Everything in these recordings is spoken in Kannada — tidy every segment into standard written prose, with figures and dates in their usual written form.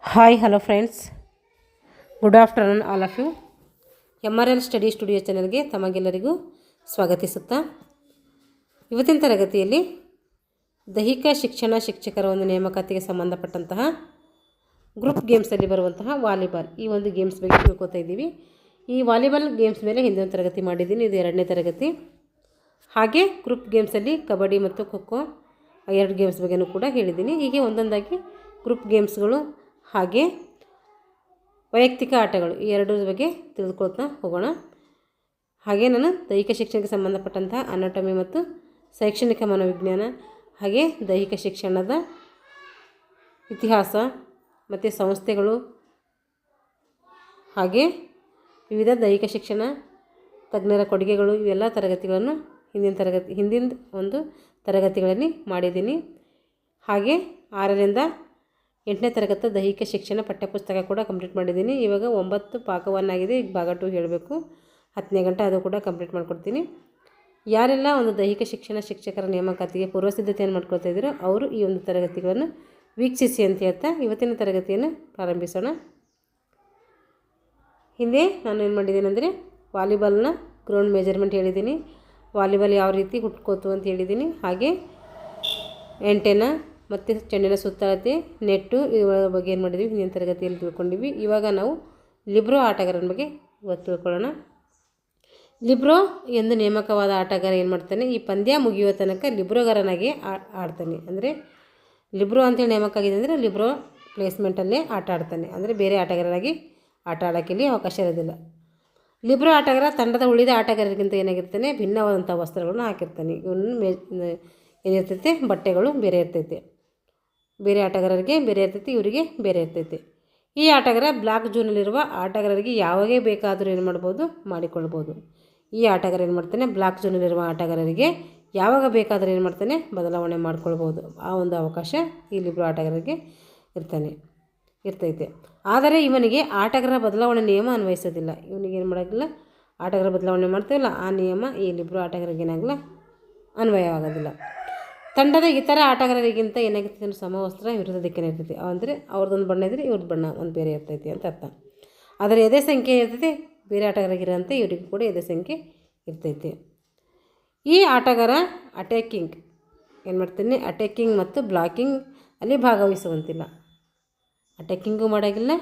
Hi hello friends, good afternoon all of you. MRL study studio ಚಾನಲ್ಗೆ ತಮಗೆಲ್ಲರಿಗೂ ಸ್ವಾಗತಿಸುತ್ತಾ, ಇವತ್ತಿನ ತರಗತಿಯಲ್ಲಿ ದೈಹಿಕ ಶಿಕ್ಷಣ ಶಿಕ್ಷಕರ ಒಂದು ನೇಮಕಾತಿಗೆ ಸಂಬಂಧಪಟ್ಟಂತಹ ಗ್ರೂಪ್ ಗೇಮ್ಸಲ್ಲಿ ಬರುವಂತಹ ವಾಲಿಬಾಲ್ ಈ ಒಂದು ಗೇಮ್ಸ್ ಬಗ್ಗೆ ತಿಳ್ಕೊತಾ ಇದ್ದೀವಿ. ಈ ವಾಲಿಬಾಲ್ ಗೇಮ್ಸ್ ಮೇಲೆ ಹಿಂದಿನ ತರಗತಿ ಮಾಡಿದ್ದೀನಿ, ಇದು 2ನೇ ತರಗತಿ. ಹಾಗೆ ಗ್ರೂಪ್ ಗೇಮ್ಸಲ್ಲಿ ಕಬಡ್ಡಿ ಮತ್ತು ಖೋಖೋ 2 ಗೇಮ್ಸ್ ಬಗ್ಗೆಯೂ ಕೂಡ ಹೇಳಿದ್ದೀನಿ. ಹೀಗೆ ಒಂದೊಂದಾಗಿ ಗ್ರೂಪ್ ಗೇಮ್ಸ್ಗಳು ಹಾಗೆ ವೈಯಕ್ತಿಕ ಆಟಗಳು ಈ 2 ಬಗ್ಗೆ ತಿಳಿದುಕೊಳ್ತಾ ಹೋಗೋಣ. ಹಾಗೆ ನಾನು ದೈಹಿಕ ಶಿಕ್ಷಣಕ್ಕೆ ಸಂಬಂಧಪಟ್ಟಂತಹ ಅನಾಟಮಿ ಮತ್ತು ಶೈಕ್ಷಣಿಕ ಮನೋವಿಜ್ಞಾನ, ಹಾಗೆ ದೈಹಿಕ ಶಿಕ್ಷಣದ ಇತಿಹಾಸ ಮತ್ತು ಸಂಸ್ಥೆಗಳು, ಹಾಗೆ ವಿವಿಧ ದೈಹಿಕ ಶಿಕ್ಷಣ ತಜ್ಞರ ಕೊಡುಗೆಗಳು, ಇವೆಲ್ಲ ತರಗತಿಗಳನ್ನು ಹಿಂದಿನ ಒಂದು ತರಗತಿಗಳಲ್ಲಿ ಮಾಡಿದ್ದೀನಿ. ಹಾಗೆ 6ರಿಂದ 8ನೇ ತರಗತಿ ದೈಹಿಕ ಶಿಕ್ಷಣ ಪಠ್ಯಪುಸ್ತಕ ಕೂಡ ಕಂಪ್ಲೀಟ್ ಮಾಡಿದ್ದೀನಿ. ಇವಾಗ 9 ಪಾರ್ಟ್ 1 ಆಗಿದೆ, ಈಗ ಭಾಗ 2 ಹೇಳಬೇಕು. 10ನೇ ಗಂಟೆ ಅದು ಕೂಡ ಕಂಪ್ಲೀಟ್ ಮಾಡಿಕೊಡ್ತೀನಿ. ಯಾರೆಲ್ಲ ಒಂದು ದೈಹಿಕ ಶಿಕ್ಷಣ ಶಿಕ್ಷಕರ ನೇಮಕಾತಿಗೆ ಪೂರ್ವಸಿದ್ಧತೆಯನ್ನು ಮಾಡ್ಕೊಳ್ತಾ ಇದ್ದೀರೋ ಅವರು ಈ ಒಂದು ತರಗತಿಗಳನ್ನು ವೀಕ್ಷಿಸಿ ಅಂತ ಹೇಳ್ತಾ ಇವತ್ತಿನ ತರಗತಿಯನ್ನು ಪ್ರಾರಂಭಿಸೋಣ. ಹಿಂದೆ ನಾನು ಏನು ಮಾಡಿದ್ದೀನಿ ಅಂದರೆ ವಾಲಿಬಾಲ್ನ ಗ್ರೌಂಡ್ ಮೆಜರ್ಮೆಂಟ್ ಹೇಳಿದ್ದೀನಿ, ವಾಲಿಬಾಲ್ ಯಾವ ರೀತಿ ಹುಟ್ಕೋತು ಅಂತ ಹೇಳಿದ್ದೀನಿ. ಹಾಗೆ ಎಂಟೆನ ಮತ್ತು ಚೆಂಡಿನ ಸುತ್ತಳತೆ, ನೆಟ್ಟು ಇವುಗಳ ಬಗ್ಗೆ ಏನು ಮಾಡಿದ್ವಿ ಹಿಂದಿನ ತರಗತಿಯಲ್ಲಿ ತಿಳ್ಕೊಂಡಿವಿ. ಇವಾಗ ನಾವು ಲಿಬ್ರೋ ಆಟಗಾರನ ಬಗ್ಗೆ ಇವತ್ತು ತಿಳ್ಕೊಳ್ಳೋಣ. ಲಿಬ್ರೋ ಎಂದು ನೇಮಕವಾದ ಆಟಗಾರ ಏನು ಮಾಡ್ತಾನೆ, ಈ ಪಂದ್ಯ ಮುಗಿಯುವ ತನಕ ಲಿಬ್ರೋಗಾರನಾಗಿ ಆಡ್ತಾನೆ. ಅಂದರೆ ಲಿಬ್ರೋ ಅಂತೇಳಿ ನೇಮಕ ಆಗಿದೆ ಅಂದರೆ ಲಿಬ್ರೋ ಪ್ಲೇಸ್ಮೆಂಟಲ್ಲೇ ಆಟ ಆಡ್ತಾನೆ, ಅಂದರೆ ಬೇರೆ ಆಟಗಾರರಾಗಿ ಆಟ ಆಡೋಕ್ಕಿಲ್ಲಿ ಅವಕಾಶ ಇರೋದಿಲ್ಲ. ಲಿಬ್ರೋ ಆಟಗಾರ ತಂಡದ ಉಳಿದ ಆಟಗಾರರಿಗಿಂತ ಏನಾಗಿರ್ತಾನೆ, ಭಿನ್ನವಾದಂಥ ವಸ್ತ್ರಗಳನ್ನು ಹಾಕಿರ್ತಾನೆ. ಇವನು ಏನಿರ್ತೈತೆ, ಬಟ್ಟೆಗಳು ಬೇರೆ ಇರ್ತೈತೆ, ಬೇರೆ ಆಟಗಾರರಿಗೆ ಬೇರೆ ಇರ್ತೈತಿ, ಇವರಿಗೆ ಬೇರೆ ಇರ್ತೈತಿ. ಈ ಆಟಗಾರ ಬ್ಲಾಕ್ ಝೋನಲ್ಲಿರುವ ಆಟಗಾರರಿಗೆ ಯಾವಾಗೇ ಬೇಕಾದರೂ ಏನು ಮಾಡ್ಬೋದು, ಮಾಡಿಕೊಳ್ಬೋದು. ಈ ಆಟಗಾರ ಏನು ಮಾಡ್ತಾನೆ, ಬ್ಲಾಕ್ ಝೋನಲ್ಲಿರುವ ಆಟಗಾರರಿಗೆ ಯಾವಾಗ ಬೇಕಾದರೂ ಏನು ಮಾಡ್ತಾನೆ, ಬದಲಾವಣೆ ಮಾಡ್ಕೊಳ್ಬೋದು. ಆ ಒಂದು ಅವಕಾಶ ಈ ಲಿಬ್ರೋ ಆಟಗಾರರಿಗೆ ಇರ್ತೈತೆ. ಆದರೆ ಇವನಿಗೆ ಆಟಗಾರರ ಬದಲಾವಣೆ ನಿಯಮ ಅನ್ವಯಿಸೋದಿಲ್ಲ. ಇವನಿಗೆ ಏನು ಮಾಡೋದಿಲ್ಲ, ಆಟಗಾರ ಬದಲಾವಣೆ ಮಾಡ್ತೀವಲ್ಲ ಆ ನಿಯಮ ಈ ಲಿಬ್ರೋ ಆಟಗಾರರಿಗೆ ಏನಾಗಲ್ಲ, ಅನ್ವಯವಾಗೋದಿಲ್ಲ. ತಂಡದ ಇತರ ಆಟಗಾರರಿಗಿಂತ ಏನಾಗಿರ್ತೈತೆ, ಸಮವಸ್ತ್ರ ವಿರುದ್ಧ ದಿಕ್ಕಿನ ಇರ್ತೈತಿ. ಅಂದರೆ ಅವ್ರದ್ದೊಂದು ಬಣ್ಣ ಇದ್ದರೆ ಇವ್ರದ್ದು ಬಣ್ಣ ಒಂದು ಬೇರೆ ಇರ್ತೈತಿ ಅಂತ ಅರ್ಥ. ಆದರೆ ಎದೆ ಸಂಖ್ಯೆ ಇರ್ತೈತಿ, ಬೇರೆ ಆಟಗಾರರಿಗಿರೋಂತೆ ಇವರಿಗೂ ಕೂಡ ಎದೆ ಸಂಖ್ಯೆ ಇರ್ತೈತಿ. ಈ ಆಟಗಾರ ಅಟ್ಯಾಕಿಂಗ್ ಏನು ಮಾಡ್ತಾನೆ, ಅಟ್ಯಾಕಿಂಗ್ ಮತ್ತು ಬ್ಲಾಕಿಂಗ್ ಅಲ್ಲಿ ಭಾಗವಹಿಸುವಂತಿಲ್ಲ. ಅಟ್ಯಾಕಿಂಗು ಮಾಡೋಂಗಿಲ್ಲ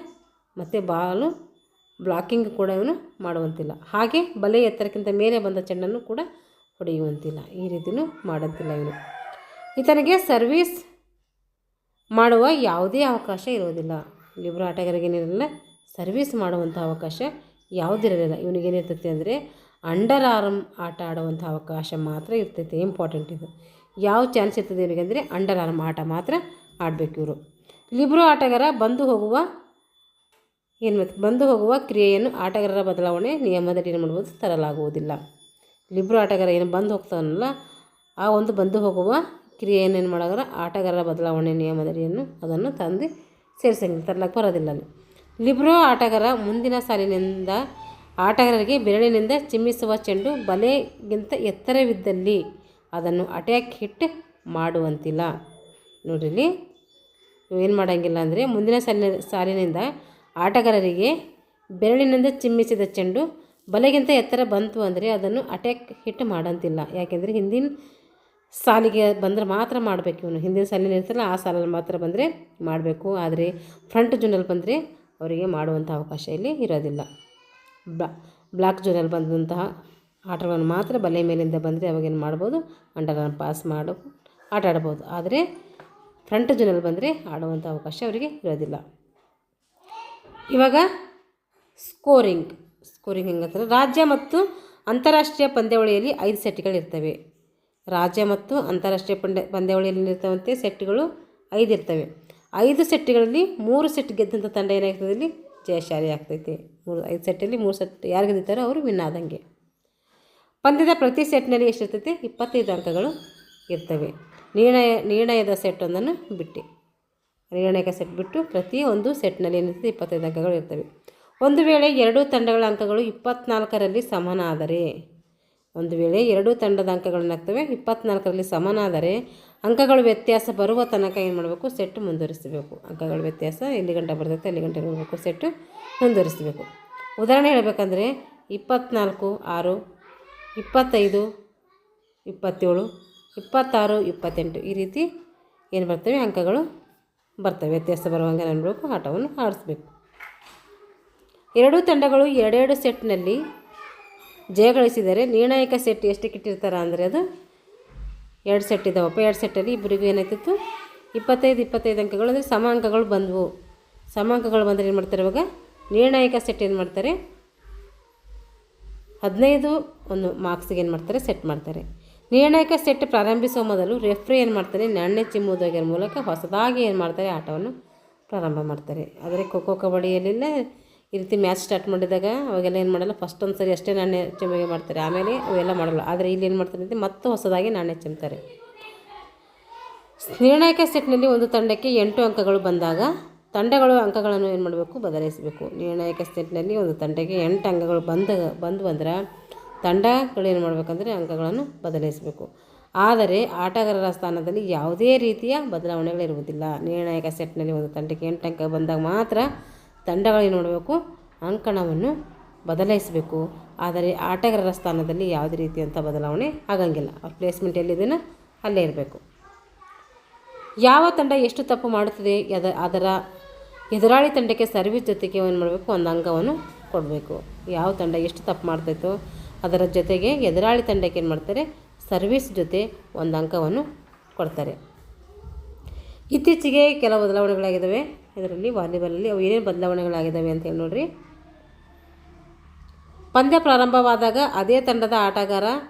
ಮತ್ತು ಬ್ಲಾಕಿಂಗ್ ಕೂಡ ಇವನು ಮಾಡುವಂತಿಲ್ಲ. ಹಾಗೆ ಬಲೆ ಎತ್ತರಕ್ಕಿಂತ ಮೇಲೆ ಬಂದ ಚೆಂಡನ್ನು ಕೂಡ ಹೊಡೆಯುವಂತಿಲ್ಲ. ಈ ರೀತಿಯೂ ಮಾಡೋಂತಿಲ್ಲ ಇವನು. ಈತನಿಗೆ ಸರ್ವೀಸ್ ಮಾಡುವ ಯಾವುದೇ ಅವಕಾಶ ಇರೋದಿಲ್ಲ. ಲಿಬ್ರೋ ಆಟಗಾರರಿಗೇನಿರಲಿಲ್ಲ, ಸರ್ವೀಸ್ ಮಾಡುವಂಥ ಅವಕಾಶ ಯಾವುದಿರಲಿಲ್ಲ. ಇವನಿಗೇನಿರ್ತೈತೆ ಅಂದರೆ ಅಂಡರ್ ಆರ್ಮ್ ಆಟ ಆಡುವಂಥ ಅವಕಾಶ ಮಾತ್ರ ಇರ್ತೈತೆ. ಇಂಪಾರ್ಟೆಂಟ್ ಇದು. ಯಾವ ಚಾನ್ಸ್ ಇರ್ತದೆ ಇವನಿಗೆ ಅಂದರೆ ಅಂಡರ್ ಆರ್ಮ್ ಆಟ ಮಾತ್ರ ಆಡಬೇಕು ಇವರು. ಲಿಬ್ರೋ ಆಟಗಾರ ಬಂದು ಹೋಗುವ ಕ್ರಿಯೆಯನ್ನು ಆಟಗಾರರ ಬದಲಾವಣೆ ನಿಯಮದಲ್ಲಿ ಏನು ಮಾಡ್ಬೋದು, ತರಲಾಗುವುದಿಲ್ಲ. ಲಿಬ್ರೋ ಆಟಗಾರ ಏನು ಬಂದು ಹೋಗ್ತಾನಲ್ಲ, ಆ ಒಂದು ಬಂದು ಹೋಗುವ ಕ್ರಿಯೆಯನ್ನು ಏನು ಮಾಡೋದ್ರ ಆಟಗಾರರ ಬದಲಾವಣೆ ನಿಯಮದಡಿಯನ್ನು ಅದನ್ನು ತಂದು ಸೇರಿಸಂಗಿಲ್ಲ, ತರಲಾಗಿ ಬರೋದಿಲ್ಲ ಅಲ್ಲಿ. ಲಿಬ್ರೋ ಆಟಗಾರ ಮುಂದಿನ ಸಾಲಿನಿಂದ ಆಟಗಾರರಿಗೆ ಬೆರಳಿನಿಂದ ಚಿಮ್ಮಿಸುವ ಚೆಂಡು ಬಲೆಗಿಂತ ಎತ್ತರವಿದ್ದಲ್ಲಿ ಅದನ್ನು ಅಟ್ಯಾಕ್ ಹಿಟ್ ಮಾಡುವಂತಿಲ್ಲ. ನೋಡಿರಿ, ಏನು ಮಾಡೋಂಗಿಲ್ಲ ಅಂದರೆ ಮುಂದಿನ ಸಾಲಿನಿಂದ ಆಟಗಾರರಿಗೆ ಬೆರಳಿನಿಂದ ಚಿಮ್ಮಿಸಿದ ಚೆಂಡು ಬಲೆಗಿಂತ ಎತ್ತರ ಬಂತು ಅಂದರೆ ಅದನ್ನು ಅಟ್ಯಾಕ್ ಹಿಟ್ ಮಾಡೋಂತಿಲ್ಲ. ಯಾಕೆಂದರೆ ಹಿಂದಿನ ಸಾಲಿಗೆ ಬಂದರೆ ಮಾತ್ರ ಮಾಡಬೇಕು. ಇವನು ಹಿಂದಿನ ಸಾಲಿನ ಇರ್ತಲ್ಲ ಆ ಸಾಲಲ್ಲಿ ಮಾತ್ರ ಬಂದರೆ ಮಾಡಬೇಕು. ಆದರೆ ಫ್ರಂಟ್ ಝೋನಲ್ಲಿ ಬಂದರೆ ಅವರಿಗೆ ಮಾಡುವಂಥ ಅವಕಾಶ ಇಲ್ಲಿ ಇರೋದಿಲ್ಲ. ಬ್ಲಾಕ್ ಝೋನಲ್ಲಿ ಬಂದಂತಹ ಆಟಗಳನ್ನು ಮಾತ್ರ ಬಲೆ ಮೇಲಿಂದ ಬಂದರೆ ಅವಾಗೇನು ಮಾಡ್ಬೋದು, ಅಂಡರ್ ಆರ್ಮ್ ಪಾಸ್ ಆಟ ಆಡ್ಬೋದು. ಆದರೆ ಫ್ರಂಟ್ ಝೋನಲ್ಲಿ ಬಂದರೆ ಆಡುವಂಥ ಅವಕಾಶ ಅವರಿಗೆ ಇರೋದಿಲ್ಲ. ಇವಾಗ ಸ್ಕೋರಿಂಗ್ ಹೆಂಗಂತಾರೆ, ರಾಜ್ಯ ಮತ್ತು ಅಂತಾರಾಷ್ಟ್ರೀಯ ಪಂದ್ಯಾವಳಿಯಲ್ಲಿ 5 ಸೆಟ್ಗಳಿರ್ತವೆ. ರಾಜ್ಯ ಮತ್ತು ಅಂತಾರಾಷ್ಟ್ರೀಯ ಪಂದ್ಯಾವಳಿಯಲ್ಲಿ ಇರ್ತವಂತೆ ಸೆಟ್ಗಳು 5 ಇರ್ತವೆ. 5 ಸೆಟ್ಗಳಲ್ಲಿ 3 ಸೆಟ್ ಗೆದ್ದಂಥ ತಂಡ ಏನಾಗ್ತದೆ, ಇಲ್ಲಿ ಜಯಶಾಲಿ ಆಗ್ತೈತೆ. 5 ಸೆಟ್ಟಲ್ಲಿ 3 ಸೆಟ್ ಯಾರು ಗೆದ್ದಿರ್ತಾರೋ ಅವರು ವಿನ್ ಆದಂಗೆ. ಪಂದ್ಯದ ಪ್ರತಿ ಸೆಟ್ನಲ್ಲಿ ಎಷ್ಟಿರ್ತೈತೆ, 25 ಅಂಕಗಳು ಇರ್ತವೆ. ನಿರ್ಣಯದ ಸೆಟ್ಟೊಂದನ್ನು ಬಿಟ್ಟು, ನಿರ್ಣಾಯಕ ಸೆಟ್ ಬಿಟ್ಟು ಪ್ರತಿ ಒಂದು ಸೆಟ್ನಲ್ಲಿ ಏನಿರ್ತದೆ 25 ಅಂಕಗಳು ಇರ್ತವೆ. ಒಂದು ವೇಳೆ ಎರಡೂ ತಂಡಗಳ ಅಂಕಗಳು 24ರಲ್ಲಿ ಸಮನಾದರೆ, ಒಂದು ವೇಳೆ ಎರಡೂ ತಂಡದ ಅಂಕಗಳೇನಾಗ್ತವೆ 24ರಲ್ಲಿ ಸಮನಾದರೆ ಅಂಕಗಳು ವ್ಯತ್ಯಾಸ ಬರುವ ತನಕ ಏನು ಮಾಡಬೇಕು, ಸೆಟ್ಟು ಮುಂದುವರಿಸಬೇಕು. ಅಂಕಗಳ ವ್ಯತ್ಯಾಸ ಎಲ್ಲಿ ಗಂಟೆ ಬರ್ತೈತೆ ಅಲ್ಲಿ ಗಂಟೆ ನೋಡಬೇಕು, ಸೆಟ್ಟು ಮುಂದುವರಿಸಬೇಕು. ಉದಾಹರಣೆ ಹೇಳಬೇಕಂದ್ರೆ 24, 6, 25, 27, 26, 28 ಈ ರೀತಿ ಏನು ಬರ್ತವೆ, ಅಂಕಗಳು ಬರ್ತವೆ. ವ್ಯತ್ಯಾಸ ಬರುವಂಗೆ ನೋಡಬೇಕು, ಆಟವನ್ನು ಆಡಿಸ್ಬೇಕು. ಎರಡೂ ತಂಡಗಳು ಎರಡೆರಡು ಸೆಟ್ನಲ್ಲಿ ಜಯಗಳಿಸಿದರೆ ನಿರ್ಣಾಯಕ ಸೆಟ್ ಎಷ್ಟಕ್ಕೆ ಇಟ್ಟಿರ್ತಾರೆ ಅಂದರೆ ಅದು 2 ಸೆಟ್ ಇದ್ದಾವಪ್ಪ. 2 ಸೆಟ್ಟಲ್ಲಿ ಇಬ್ಬರಿಗೂ ಏನಾಯ್ತಿತ್ತು, 25 ಅಂಕಗಳು ಅಂದರೆ ಸಮ ಅಂಕಗಳು ಬಂದವು. ಸಮ ಅಂಕಗಳು ಬಂದರೆ ಏನು ಮಾಡ್ತಾರೆ, ಇವಾಗ ನಿರ್ಣಾಯಕ ಸೆಟ್ ಏನು ಮಾಡ್ತಾರೆ, 15 ಒಂದು ಮಾರ್ಕ್ಸಿಗೆ ಏನು ಮಾಡ್ತಾರೆ, ಸೆಟ್ ಮಾಡ್ತಾರೆ. ನಿರ್ಣಾಯಕ ಸೆಟ್ ಪ್ರಾರಂಭಿಸುವ ಮೊದಲು ರೆಫ್ರಿ ಏನು ಮಾಡ್ತಾರೆ, ನಾಣ್ಯ ಚಿಮ್ಮುವುದರ ಮೂಲಕ ಹೊಸದಾಗಿ ಏನು ಮಾಡ್ತಾರೆ, ಆಟವನ್ನು ಪ್ರಾರಂಭ ಮಾಡ್ತಾರೆ. ಆದರೆ ಖೋ ಕಬಡ್ಡಿಯಲ್ಲೆಲ್ಲ ಈ ರೀತಿ ಮ್ಯಾಚ್ ಸ್ಟಾರ್ಟ್ ಮಾಡಿದಾಗ ಅವಾಗೆಲ್ಲ ಏನು ಮಾಡಲ್ಲ, ಫಸ್ಟ್ ಒಂದು ಸರಿ ಅಷ್ಟೇ ನಾಣ್ಯ ಚಿಮ್ಮಿಗೆ ಮಾಡ್ತಾರೆ, ಆಮೇಲೆ ಅವೆಲ್ಲ ಮಾಡಲ್ಲ. ಆದರೆ ಇಲ್ಲಿ ಏನು ಮಾಡ್ತಾರೆ ಅಂದರೆ ಮತ್ತೆ ಹೊಸದಾಗಿ ನಾಣ್ಯ ಚಿಮ್ತಾರೆ. ನಿರ್ಣಾಯಕ ಸೆಟ್ನಲ್ಲಿ ಒಂದು ತಂಡಕ್ಕೆ 8 ಅಂಕಗಳು ಬಂದಾಗ ತಂಡಗಳು ಅಂಕಗಳನ್ನು ಏನು ಮಾಡಬೇಕು, ಬದಲಾಯಿಸಬೇಕು. ನಿರ್ಣಾಯಕ ಸೆಟ್ನಲ್ಲಿ ಒಂದು ತಂಡಕ್ಕೆ 8 ಅಂಕಗಳು ಬಂದ್ರೆ ತಂಡಗಳು ಏನು ಮಾಡಬೇಕಂದ್ರೆ ಅಂಕಗಳನ್ನು ಬದಲಾಯಿಸಬೇಕು. ಆದರೆ ಆಟಗಾರರ ಸ್ಥಾನದಲ್ಲಿ ಯಾವುದೇ ರೀತಿಯ ಬದಲಾವಣೆಗಳಿರುವುದಿಲ್ಲ. ನಿರ್ಣಾಯಕ ಸೆಟ್ನಲ್ಲಿ ಒಂದು ತಂಡಕ್ಕೆ 8 ಅಂಕ ಬಂದಾಗ ಮಾತ್ರ ತಂಡಗಳು ಏನು ಮಾಡಬೇಕು, ಅಂಕಣವನ್ನು ಬದಲಾಯಿಸಬೇಕು. ಆದರೆ ಆಟಗಾರರ ಸ್ಥಾನದಲ್ಲಿ ಯಾವುದೇ ರೀತಿಯಂಥ ಬದಲಾವಣೆ ಆಗಂಗಿಲ್ಲ. ಅವ್ರ ಪ್ಲೇಸ್ಮೆಂಟ್ ಎಲ್ಲಿದೆಯೋ ಅಲ್ಲೇ ಇರಬೇಕು. ಯಾವ ತಂಡ ಎಷ್ಟು ತಪ್ಪು ಮಾಡುತ್ತದೆ ಅದರ ಎದುರಾಳಿ ತಂಡಕ್ಕೆ ಸರ್ವಿಸ್ ಜೊತೆಗೆ ಏನು ಮಾಡಬೇಕು, ಒಂದು ಅಂಕವನ್ನು ಕೊಡಬೇಕು. ಯಾವ ತಂಡ ಎಷ್ಟು ತಪ್ಪು ಮಾಡ್ತಾಯಿತೋ ಅದರ ಜೊತೆಗೆ ಎದುರಾಳಿ ತಂಡಕ್ಕೆ ಏನು ಮಾಡ್ತಾರೆ, ಸರ್ವಿಸ್ ಜೊತೆ ಒಂದು ಅಂಕವನ್ನು ಕೊಡ್ತಾರೆ. ಇತ್ತೀಚೆಗೆ ಕೆಲವು ಬದಲಾವಣೆಗಳಾಗಿದ್ದಾವೆ ಇದರಲ್ಲಿ. ವಾಲಿಬಾಲಲ್ಲಿ ಅವು ಏನೇನು ಬದಲಾವಣೆಗಳಾಗಿದ್ದಾವೆ ಅಂತ ಹೇಳಿ ನೋಡಿರಿ. ಪಂದ್ಯ ಪ್ರಾರಂಭವಾದಾಗ ಅದೇ ತಂಡದ ಆಟಗಾರ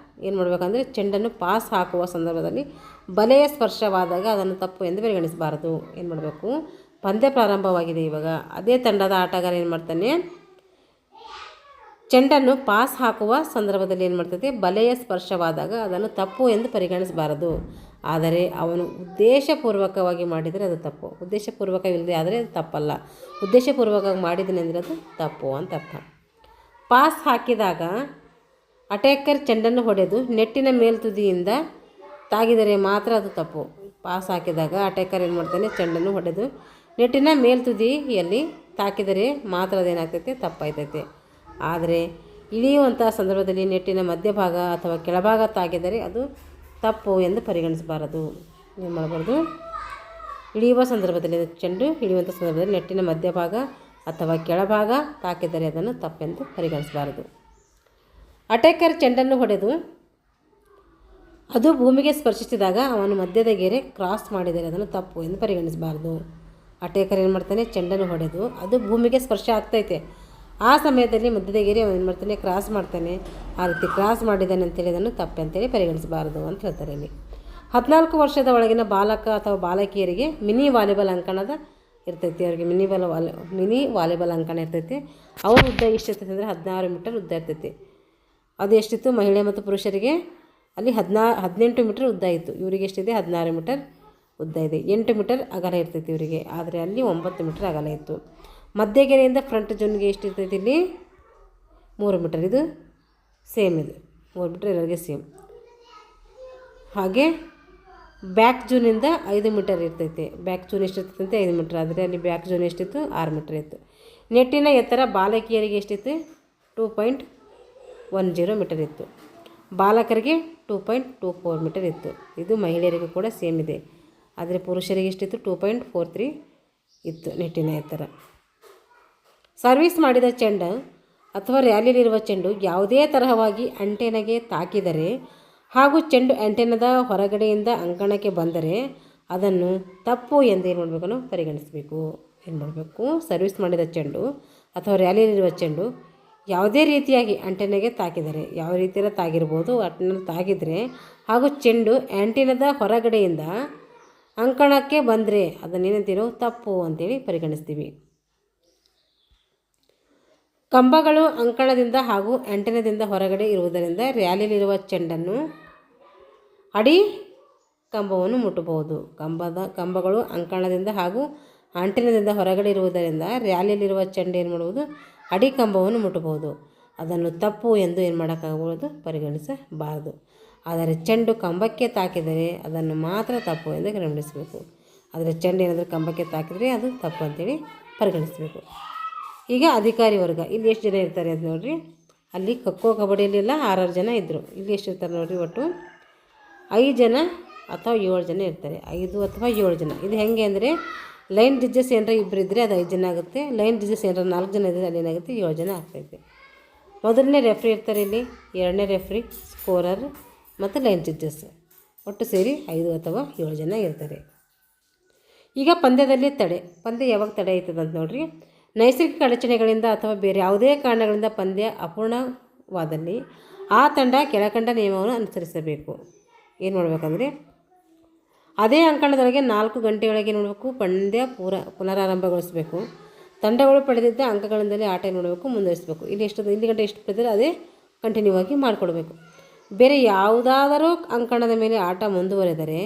ಏನು ಮಾಡಬೇಕಂದ್ರೆ ಚೆಂಡನ್ನು ಪಾಸ್ ಹಾಕುವ ಸಂದರ್ಭದಲ್ಲಿ ಬಲೆಯ ಸ್ಪರ್ಶವಾದಾಗ ಅದನ್ನು ತಪ್ಪು ಎಂದು ಪರಿಗಣಿಸಬಾರದು. ಏನು ಮಾಡಬೇಕು, ಪಂದ್ಯ ಪ್ರಾರಂಭವಾಗಿದೆ, ಇವಾಗ ಅದೇ ತಂಡದ ಆಟಗಾರ ಏನು ಮಾಡ್ತಾನೆ, ಚೆಂಡನ್ನು ಪಾಸ್ ಹಾಕುವ ಸಂದರ್ಭದಲ್ಲಿ ಏನು ಮಾಡ್ತದೆ, ಬಲೆಯ ಸ್ಪರ್ಶವಾದಾಗ ಅದನ್ನು ತಪ್ಪು ಎಂದು ಪರಿಗಣಿಸಬಾರದು. ಆದರೆ ಅವನು ಉದ್ದೇಶಪೂರ್ವಕವಾಗಿ ಮಾಡಿದರೆ ಅದು ತಪ್ಪು. ಉದ್ದೇಶಪೂರ್ವಕವಿಲ್ಲದೆ ಆದರೆ ಅದು ತಪ್ಪಲ್ಲ. ಉದ್ದೇಶಪೂರ್ವಕವಾಗಿ ಮಾಡಿದ್ದೀನಿ ಅಂದರೆ ಅದು ತಪ್ಪು ಅಂತ ಅರ್ಥ. ಪಾಸ್ ಹಾಕಿದಾಗ ಅಟ್ಯಾಕರ್ ಚೆಂಡನ್ನು ಹೊಡೆದು ನೆಟ್ಟಿನ ಮೇಲ್ತುದಿಯಿಂದ ತಾಗಿದರೆ ಮಾತ್ರ ಅದು ತಪ್ಪು. ಪಾಸ್ ಹಾಕಿದಾಗ ಅಟ್ಯಾಕರ್ ಏನು ಮಾಡ್ತಾನೆ, ಚೆಂಡನ್ನು ಹೊಡೆದು ನೆಟ್ಟಿನ ಮೇಲ್ತುದಿಯಲ್ಲಿ ತಾಕಿದರೆ ಮಾತ್ರ ಅದೇನಾಗ್ತೈತೆ, ತಪ್ಪಾಯ್ತೈತೆ. ಆದರೆ ಇಳಿಯುವಂಥ ಸಂದರ್ಭದಲ್ಲಿ ನೆಟ್ಟಿನ ಮಧ್ಯಭಾಗ ಅಥವಾ ಕೆಳಭಾಗ ತಾಗಿದರೆ ಅದು ತಪ್ಪು ಎಂದು ಪರಿಗಣಿಸಬಾರದು. ಏನು ಮಾಡಬಾರ್ದು, ಇಳಿಯುವ ಸಂದರ್ಭದಲ್ಲಿ ಚೆಂಡು ಇಳಿಯುವಂಥ ಸಂದರ್ಭದಲ್ಲಿ ನೆಟ್ಟಿನ ಮಧ್ಯಭಾಗ ಅಥವಾ ಕೆಳಭಾಗ ತಾಕಿದರೆ ಅದನ್ನು ತಪ್ಪೆಂದು ಪರಿಗಣಿಸಬಾರದು. ಅಟ್ಯಾಕರ್ ಚೆಂಡನ್ನು ಹೊಡೆದು ಅದು ಭೂಮಿಗೆ ಸ್ಪರ್ಶಿಸಿದಾಗ ಅವನು ಮಧ್ಯದ ಗೆರೆ ಕ್ರಾಸ್ ಮಾಡಿದರೆ ಅದನ್ನು ತಪ್ಪು ಎಂದು ಪರಿಗಣಿಸಬಾರದು. ಅಟ್ಯಾಕರ್ ಏನು ಮಾಡ್ತಾನೆ, ಚೆಂಡನ್ನು ಹೊಡೆದು ಅದು ಭೂಮಿಗೆ ಸ್ಪರ್ಶ ಆಗ್ತೈತೆ, ಆ ಸಮಯದಲ್ಲಿ ಮಧ್ಯದ ಗೆರೆ ಅವನು ಏನು ಮಾಡ್ತಾನೆ, ಕ್ರಾಸ್ ಮಾಡ್ತಾನೆ. ಆ ರೀತಿ ಕ್ರಾಸ್ ಮಾಡಿದ್ದಾನೆ ಅಂತೇಳಿ ಅದನ್ನು ತಪ್ಪಂತೇಳಿ ಪರಿಗಣಿಸಬಾರದು ಅಂತ ಹೇಳ್ತಾರೆ ಇಲ್ಲಿ. 14 ವರ್ಷದ ಒಳಗಿನ ಬಾಲಕ ಅಥವಾ ಬಾಲಕಿಯರಿಗೆ ಮಿನಿ ವಾಲಿಬಾಲ್ ಅಂಕಣದ ಇರ್ತೈತಿ. ಅವರಿಗೆ ಮಿನಿ ವಾಲಿಬಾಲ್ ಅಂಕಣ ಇರ್ತೈತಿ. ಅವರ ಉದ್ದ ಎಷ್ಟಿರ್ತೈತೆ ಅಂದರೆ 16 ಮೀಟರ್ ಉದ್ದ ಇರ್ತೈತಿ. ಅದು ಎಷ್ಟಿತ್ತು, ಮಹಿಳೆ ಮತ್ತು ಪುರುಷರಿಗೆ ಅಲ್ಲಿ 18 ಮೀಟರ್ ಉದ್ದ ಇತ್ತು. ಇವರಿಗೆ ಎಷ್ಟಿದೆ, 16 ಮೀಟರ್ ಉದ್ದ ಇದೆ. 8 ಮೀಟರ್ ಅಗಲ ಇರ್ತೈತಿ ಇವರಿಗೆ, ಆದರೆ ಅಲ್ಲಿ 9 ಮೀಟರ್ ಅಗಲ ಇತ್ತು. ಮಧ್ಯಗೆರೆಯಿಂದ ಫ್ರಂಟ್ ಜೋನ್ಗೆ ಎಷ್ಟಿರ್ತೈತಿ, ಇಲ್ಲಿ 3 ಮೀಟರ್. ಇದು ಸೇಮ್, ಇದು 3 ಮೀಟರ್ ಎಲ್ಲರಿಗೆ ಸೇಮ್. ಹಾಗೆ ಬ್ಯಾಕ್ ಜೋನಿಂದ 5 ಮೀಟರ್ ಇರ್ತೈತೆ. ಬ್ಯಾಕ್ ಜೋನ್ ಎಷ್ಟಿರ್ತೈತೆ ಅಂತ 5 ಮೀಟರ್, ಆದರೆ ಅಲ್ಲಿ ಬ್ಯಾಕ್ ಜೋನ್ ಎಷ್ಟಿತ್ತು, 6 ಮೀಟರ್ ಇತ್ತು. ನೆಟ್ಟಿನ ಎತ್ತರ ಬಾಲಕಿಯರಿಗೆ ಎಷ್ಟಿತ್ತು, 2.10 ಮೀಟರ್ ಇತ್ತು. ಬಾಲಕರಿಗೆ 2.24 ಮೀಟರ್ ಇತ್ತು. ಇದು ಮಹಿಳೆಯರಿಗೂ ಕೂಡ ಸೇಮ್ ಇದೆ. ಆದರೆ ಪುರುಷರಿಗೆ ಎಷ್ಟಿತ್ತು, 2.43 ಇತ್ತು ನೆಟ್ಟಿನ ಎತ್ತರ. ಸರ್ವಿಸ್ ಮಾಡಿದ ಚೆಂಡು ಅಥವಾ ರ್ಯಾಲಿಯಲ್ಲಿರುವ ಚೆಂಡು ಯಾವುದೇ ತರಹವಾಗಿ ಆಂಟೆನಾಗೆ ತಾಕಿದರೆ ಹಾಗೂ ಚೆಂಡು ಆಂಟೆನಾದ ಹೊರಗಡೆಯಿಂದ ಅಂಕಣಕ್ಕೆ ಬಂದರೆ ಅದನ್ನು ತಪ್ಪು ಎಂದು ಏನು ಮಾಡಬೇಕು, ನಾವು ಪರಿಗಣಿಸಬೇಕು. ಏನು ಮಾಡಬೇಕು, ಸರ್ವಿಸ್ ಮಾಡಿದ ಚೆಂಡು ಅಥವಾ ರ್ಯಾಲಿಯಲ್ಲಿರುವ ಚೆಂಡು ಯಾವುದೇ ರೀತಿಯಾಗಿ ಆಂಟೆನಾಗೆ ತಾಕಿದರೆ, ಯಾವ ರೀತಿಯಲ್ಲ ತಾಗಿರ್ಬೋದು, ಆಂಟೆನ ತಾಗಿದರೆ ಹಾಗೂ ಚೆಂಡು ಆಂಟೆನಾದ ಹೊರಗಡೆಯಿಂದ ಅಂಕಣಕ್ಕೆ ಬಂದರೆ ಅದನ್ನೇನಂತೀವಿ, ತಪ್ಪು ಅಂತೇಳಿ ಪರಿಗಣಿಸ್ತೀವಿ. ಕಂಬಗಳು ಅಂಕಣದಿಂದ ಹಾಗೂ ಆಂಟೆನಾದಿಂದ ಹೊರಗಡೆ ಇರುವುದರಿಂದ ರ್ಯಾಲಿಯಲ್ಲಿರುವ ಚೆಂಡನ್ನು ಅಡಿ ಕಂಬವನ್ನು ಮುಟ್ಟಬಹುದು. ಕಂಬಗಳು ಅಂಕಣದಿಂದ ಹಾಗೂ ಆಂಟೆನಾದಿಂದ ಹೊರಗಡೆ ಇರುವುದರಿಂದ ರ್ಯಾಲಿಯಲ್ಲಿರುವ ಚೆಂಡು ಏನು ಮಾಡುವುದು, ಅಡಿ ಕಂಬವನ್ನು ಮುಟ್ಟಬಹುದು. ಅದನ್ನು ತಪ್ಪು ಎಂದು ಏನು ಮಾಡೋಕ್ಕಾಗಬಹುದು, ಪರಿಗಣಿಸಬಾರದು. ಆದರೆ ಚೆಂಡು ಕಂಬಕ್ಕೆ ತಾಕಿದರೆ ಅದನ್ನು ಮಾತ್ರ ತಪ್ಪು ಎಂದು ಗಮನಿಸಬೇಕು. ಆದರೆ ಚೆಂಡು ಏನಾದರೂ ಕಂಬಕ್ಕೆ ತಾಕಿದರೆ ಅದು ತಪ್ಪು ಅಂತೇಳಿ ಪರಿಗಣಿಸಬೇಕು. ಈಗ ಅಧಿಕಾರಿ ವರ್ಗ, ಇಲ್ಲಿ ಎಷ್ಟು ಜನ ಇರ್ತಾರೆ ಅಂತ ನೋಡಿರಿ. ಅಲ್ಲಿ ಖೋ ಕಬಡ್ಡಿಯಲ್ಲೆಲ್ಲ 6 ಜನ ಇದ್ದರು. ಇಲ್ಲಿ ಎಷ್ಟು ಇರ್ತಾರೆ ನೋಡಿರಿ, ಒಟ್ಟು 5 ಜನ ಅಥವಾ 7 ಜನ ಇರ್ತಾರೆ. 5 ಅಥವಾ 7 ಜನ. ಇದು ಹೇಗೆ ಅಂದರೆ ಲೈನ್ ಜಡ್ಜಸ್ ಏನಾರ ಇಬ್ಬರು ಇದ್ದರೆ ಅದು 5 ಜನ ಆಗುತ್ತೆ. ಲೈನ್ ಜಡ್ಜಸ್ ಏನಾರ 4 ಜನ ಇದ್ದರೆ ಅಲ್ಲಿ ಏನಾಗುತ್ತೆ, 7 ಜನ ಆಗ್ತೈತೆ. ಮೊದಲನೇ ರೆಫ್ರಿ ಇರ್ತಾರೆ ಇಲ್ಲಿ, ಎರಡನೇ ರೆಫ್ರಿ, ಸ್ಕೋರರ್ ಮತ್ತು ಲೈನ್ ಜಡ್ಜಸ್, ಒಟ್ಟು ಸೇರಿ 5 ಅಥವಾ 7 ಜನ ಇರ್ತಾರೆ. ಈಗ ಪಂದ್ಯದಲ್ಲಿ ತಡೆ. ಪಂದ್ಯ ಯಾವಾಗ ತಡೆ ಆಯ್ತದೆ ಅಂತ ನೋಡಿರಿ. ನೈಸರ್ಗಿಕ ಅಡಚಣೆಗಳಿಂದ ಅಥವಾ ಬೇರೆ ಯಾವುದೇ ಕಾರಣಗಳಿಂದ ಪಂದ್ಯ ಅಪೂರ್ಣವಾದಲ್ಲಿ ಆ ತಂಡ ಕೆಳಕಂಡ ನಿಯಮವನ್ನು ಅನುಸರಿಸಬೇಕು. ಏನು ಮಾಡಬೇಕಂದ್ರೆ, ಅದೇ ಅಂಕಣದೊಳಗೆ 4 ಗಂಟೆಯೊಳಗೆ ನೋಡಬೇಕು ಪಂದ್ಯ ಪುನರಾರಂಭಗೊಳಿಸಬೇಕು. ತಂಡಗಳು ಪಡೆದಿದ್ದ ಅಂಕಗಳಿಂದಲೇ ಆಟ ನೋಡಬೇಕು, ಮುಂದುವರಿಸಬೇಕು. ಇಲ್ಲಿ ಗಂಟೆ ಎಷ್ಟು ಪಡೆದರೆ ಅದೇ ಕಂಟಿನ್ಯೂ ಆಗಿ ಮಾಡಿಕೊಡ್ಬೇಕು. ಬೇರೆ ಯಾವುದಾದರೂ ಅಂಕಣದ ಮೇಲೆ ಆಟ ಮುಂದುವರೆದರೆ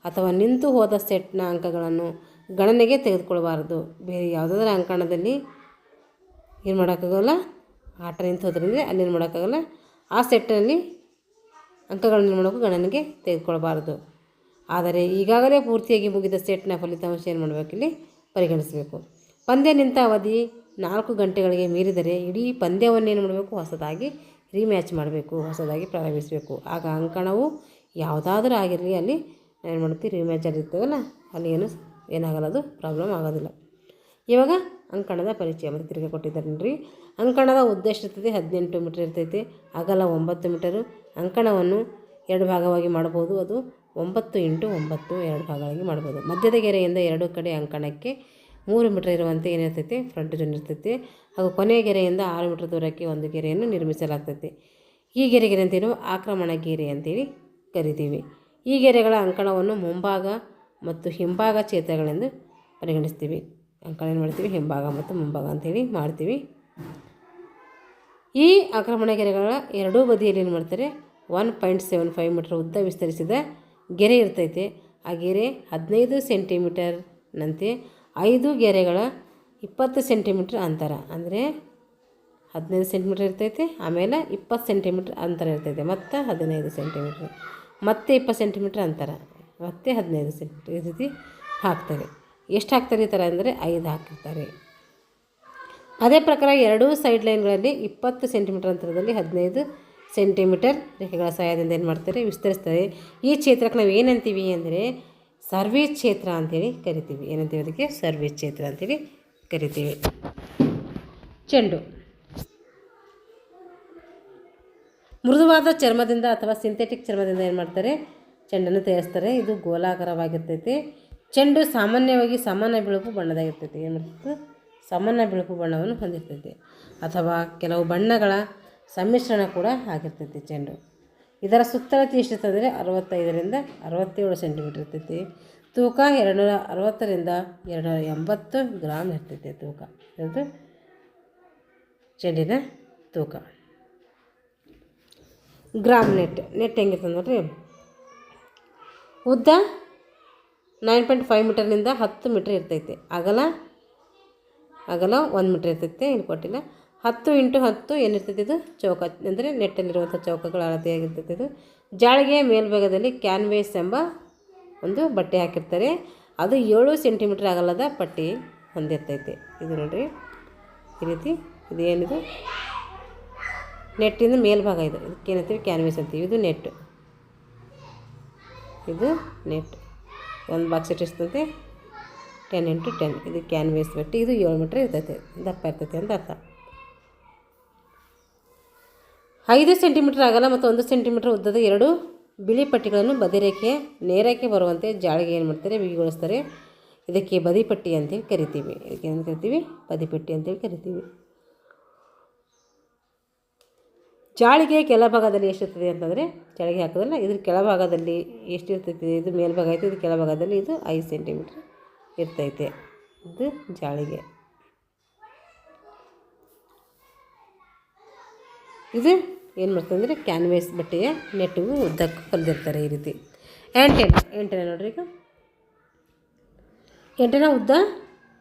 ಅಥವಾ ನಿಂತು ಹೋದ ಸೆಟ್ನ ಅಂಕಗಳನ್ನು ಗಣನೆಗೆ ತೆಗೆದುಕೊಳ್ಳಬಾರದು. ಬೇರೆ ಯಾವುದಾದ್ರೂ ಅಂಕಣದಲ್ಲಿ ಏನು ಮಾಡೋಕ್ಕಾಗಲ್ಲ, ಆಟ ನಿಂತು ಹೋದ್ರಿಂದ ಅಲ್ಲಿ ಏನು ಮಾಡೋಕ್ಕಾಗಲ್ಲ, ಆ ಸೆಟ್ನಲ್ಲಿ ಅಂಕಗಳನ್ನು ಮಾಡಬೇಕು, ಗಣನೆಗೆ ತೆಗೆದುಕೊಳ್ಬಾರ್ದು. ಆದರೆ ಈಗಾಗಲೇ ಪೂರ್ತಿಯಾಗಿ ಮುಗಿದ ಸೆಟ್ನ ಫಲಿತಾಂಶ ಏನು ಮಾಡಬೇಕು, ಇಲ್ಲಿ ಪರಿಗಣಿಸಬೇಕು. ಪಂದ್ಯ ನಿಂತ ಅವಧಿ 4 ಗಂಟೆಗಳಿಗೆ ಮೀರಿದರೆ ಇಡೀ ಪಂದ್ಯವನ್ನೇನು ಮಾಡಬೇಕು, ಹೊಸದಾಗಿ ರೀಮ್ಯಾಚ್ ಮಾಡಬೇಕು, ಹೊಸದಾಗಿ ಪ್ರಾರಂಭಿಸಬೇಕು. ಆಗ ಅಂಕಣವು ಯಾವುದಾದ್ರೂ ಆಗಿರಲಿ, ಅಲ್ಲಿ ಏನು ಮಾಡ್ತೀವಿ, ರೀಮ್ಯಾಚ್ ಆಗಿರ್ತೇವಲ್ಲ, ಅಲ್ಲಿ ಏನಾಗಲ್ಲ, ಅದು ಪ್ರಾಬ್ಲಮ್ ಆಗೋದಿಲ್ಲ. ಇವಾಗ ಅಂಕಣದ ಪರಿಚಯ ಮತ್ತು ತಿರುಗಿ ಕೊಟ್ಟಿದ್ದಾರೆ ನೋಡ್ರಿ. ಅಂಕಣದ ಉದ್ದ ಎಷ್ಟಿರ್ತೈತೆ, 18 ಮೀಟರ್ ಇರ್ತೈತೆ. ಅಗಲ 9 ಮೀಟರು. ಅಂಕಣವನ್ನು 2 ಭಾಗವಾಗಿ ಮಾಡ್ಬೋದು. ಅದು 9 × 9 2 ಭಾಗವಾಗಿ ಮಾಡ್ಬೋದು. ಮಧ್ಯದ ಗೆರೆಯಿಂದ 2 ಕಡೆ ಅಂಕಣಕ್ಕೆ 3 ಮೀಟರ್ ಇರುವಂತೆ ಏನಿರ್ತೈತೆ, ಫ್ರಂಟ್ ಜೋನ್ ಇರ್ತೈತೆ. ಹಾಗೂ ಕೊನೆಯ ಗೆರೆಯಿಂದ 6 ಮೀಟರ್ ದೂರಕ್ಕೆ ಒಂದು ಗೆರೆಯನ್ನು ನಿರ್ಮಿಸಲಾಗ್ತೈತೆ. ಈ ಗೆರೆಗೆ ಅಂತೇನು ಆಕ್ರಮಣ ಗೆರೆ ಅಂತೇಳಿ ಕರಿತೀವಿ. ಈ ಗೆರೆಗಳ ಅಂಕಣವನ್ನು ಮುಂಭಾಗ ಮತ್ತು ಹಿಂಭಾಗ ಕ್ಷೇತ್ರಗಳೆಂದು ಪರಿಗಣಿಸ್ತೀವಿ. ಅಂಕಣ ಏನು ಮಾಡ್ತೀವಿ, ಹಿಂಭಾಗ ಮತ್ತು ಮುಂಭಾಗ ಅಂಥೇಳಿ ಮಾಡ್ತೀವಿ. ಈ ಆಕ್ರಮಣ ಗೆರೆಗಳ ಎರಡೂ ಬದಿಯಲ್ಲಿ ಏನು ಮಾಡ್ತಾರೆ, 1.75 ಮೀಟರ್ ಉದ್ದ ವಿಸ್ತರಿಸಿದ ಗೆರೆ ಇರ್ತೈತೆ. ಆ ಗೆರೆ 15 ಸೆಂಟಿಮೀಟರ್ನಂತೆ 5 ಗೆರೆಗಳ 20 ಸೆಂಟಿಮೀಟ್ರ್ ಅಂತರ, ಅಂದರೆ 15 ಸೆಂಟಿಮೀಟ್ರ್ ಇರ್ತೈತೆ, ಆಮೇಲೆ 20 ಸೆಂಟಿಮೀಟ್ರ್ ಅಂತರ ಇರ್ತೈತೆ, ಮತ್ತು 15 ಸೆಂಟಿಮೀಟ್ರ್, ಮತ್ತೆ 20 ಸೆಂಟಿಮೀಟ್ರ್ ಅಂತರ, ಮತ್ತು 15 ಸೆಂಟಿಮೀಟ್ರ್ ಈ ರೀತಿ ಹಾಕ್ತಾರೆ. ಎಷ್ಟು ಹಾಕ್ತಾರೆ ಈ ಥರ ಅಂದರೆ 5 ಹಾಕಿರ್ತಾರೆ. ಅದೇ ಪ್ರಕಾರ ಎರಡೂ ಸೈಡ್ ಲೈನ್ಗಳಲ್ಲಿ 20 ಸೆಂಟಿಮೀಟರ್ ಅಂತರದಲ್ಲಿ 15 ಸೆಂಟಿಮೀಟರ್ ರೇಖೆಗಳ ಸಹಾಯದಿಂದ ಏನು ಮಾಡ್ತಾರೆ, ವಿಸ್ತರಿಸ್ತಾರೆ. ಈ ಕ್ಷೇತ್ರಕ್ಕೆ ನಾವು ಏನಂತೀವಿ ಅಂದರೆ ಸರ್ವಿಸ್ ಕ್ಷೇತ್ರ ಅಂತೇಳಿ ಕರಿತೀವಿ. ಏನಂತೀವಿ ಅದಕ್ಕೆ, ಸರ್ವಿಸ್ ಕ್ಷೇತ್ರ ಅಂತೇಳಿ ಕರಿತೀವಿ. ಚೆಂಡು ಮೃದುವಾದ ಚರ್ಮದಿಂದ ಅಥವಾ ಸಿಂಥೆಟಿಕ್ ಚರ್ಮದಿಂದ ಏನು ಮಾಡ್ತಾರೆ, ಚೆಂಡನ್ನು ತಯಾರಿಸ್ತಾರೆ. ಇದು ಗೋಲಾಕಾರವಾಗಿರ್ತೈತೆ. ಚೆಂಡು ಸಾಮಾನ್ಯವಾಗಿ ಸಮಾನ ಬಿಳುಪು ಬಣ್ಣದಾಗಿರ್ತೈತೆ. ಏನು ಮಾಡ್ತೈತೆ, ಸಮಾನ ಬಿಳುಪು ಬಣ್ಣವನ್ನು ಹೊಂದಿರ್ತೈತೆ. ಅಥವಾ ಕೆಲವು ಬಣ್ಣಗಳ ಸಮ್ಮಿಶ್ರಣ ಕೂಡ ಆಗಿರ್ತೈತೆ ಚೆಂಡು. ಇದರ ಸುತ್ತಳತೆ ಎಷ್ಟಿರ್ತದೆ, 65 ರಿಂದ 67 ಸೆಂಟಿಮೀಟರ್ ಇರ್ತೈತಿ. ತೂಕ 260 ರಿಂದ 280 ಗ್ರಾಮ್ ಇರ್ತೈತೆ. ತೂಕ ಇದು ಚೆಂಡಿನ ತೂಕ. ಗ್ರಾಮ್ ನೆಟ್ ಹೆಂಗಿರ್ತದೆ ನೋಡ್ರಿ. ಉದ್ದ 9.5 ಮೀಟರ್ನಿಂದ 10 ಮೀಟರ್ ಇರ್ತೈತೆ. ಅಗಲ 1 ಮೀಟರ್ ಇರ್ತೈತೆ. ಇಲ್ಲಿ ಕೊಟ್ಟಿಲ್ಲ. 10 × 10 ಏನಿರ್ತೈತೆ, ಇದು ಚೌಕ ಅಂದರೆ ನೆಟ್ಟಲ್ಲಿರುವಂಥ ಚೌಕಗಳ ಅಳತೆಯಾಗಿರ್ತೈತೆ. ಇದು ಜಾಳಿಗೆಯ ಮೇಲ್ಭಾಗದಲ್ಲಿ ಕ್ಯಾನ್ವೇಸ್ ಎಂಬ ಒಂದು ಬಟ್ಟೆ ಹಾಕಿರ್ತಾರೆ. ಅದು 7 ಸೆಂಟಿಮೀಟರ್ ಅಗಲದ ಪಟ್ಟಿ ಹೊಂದಿರ್ತೈತೆ. ಇದು ನೋಡಿರಿ ಈ ರೀತಿ. ಇದು ಏನಿದು, ನೆಟ್ಟಿಂದ ಮೇಲ್ಭಾಗ. ಇದು ಇದಕ್ಕೇನಂತೀವಿ, ಕ್ಯಾನ್ವೇಸ್ ಅಂತೀವಿ. ಇದು ನೆಟ್, ಇದು ನೆಟ್. ಒಂದು ಬಾಕ್ಸ್ ಇಟ್ಟಿರ್ತೈತೆ 10 × 10. ಇದು ಕ್ಯಾನ್ವೇಸ್ ಬಟ್ಟೆ. ಇದು 7 ಮೀಟ್ರ್ ಇರ್ತೈತೆ, ದಪ್ಪ ಇರ್ತೈತೆ ಅಂತ ಅರ್ಥ. 5 ಸೆಂಟಿಮೀಟರ್ ಅಗಲ ಮತ್ತು 1 ಸೆಂಟಿಮೀಟರ್ ಉದ್ದದ 2 ಬಿಳಿ ಪಟ್ಟಿಗಳನ್ನು ಬದಿರೇಖೆಯ ನೇರಕ್ಕೆ ಬರುವಂತೆ ಜಾಳಿಗೆ ಏನು ಮಾಡ್ತಾರೆ, ಬಿಗಿಗೊಳಿಸ್ತಾರೆ. ಇದಕ್ಕೆ ಬದಿಪಟ್ಟಿ ಅಂತೇಳಿ ಕರಿತೀವಿ. ಇದಕ್ಕೆ ಏನು ಕರಿತೀವಿ, ಬದಿಪಟ್ಟಿ ಅಂತೇಳಿ ಕರಿತೀವಿ. ಜಾಳಿಗೆ ಕೆಳಭಾಗದಲ್ಲಿ ಎಷ್ಟಿರ್ತದೆ ಅಂತಂದರೆ, ಜಾಳಿಗೆ ಹಾಕೋದಲ್ಲ, ಇದ್ರ ಕೆಳಭಾಗದಲ್ಲಿ ಎಷ್ಟಿರ್ತೈತೆ, ಇದು ಮೇಲ್ಭಾಗ ಐತೆ, ಇದು ಕೆಳಭಾಗದಲ್ಲಿ ಇದು 5 ಸೆಂಟಿಮೀಟ್ರ್ ಇರ್ತೈತೆ. ಇದು ಜಾಳಿಗೆ. ಇದು ಏನು ಮಾಡ್ತದೆ ಅಂದರೆ ಕ್ಯಾನ್ವೇಸ್ ಬಟ್ಟೆಯ ನೆಟ್ಟಿಗೂ ಉದ್ದಕ್ಕೂ ಹೊಲಿದಿರ್ತಾರೆ ಈ ರೀತಿ. ಎಂಟನೇ ನೋಡ್ರಿ. ಈಗ ಎಂಟನ ಉದ್ದ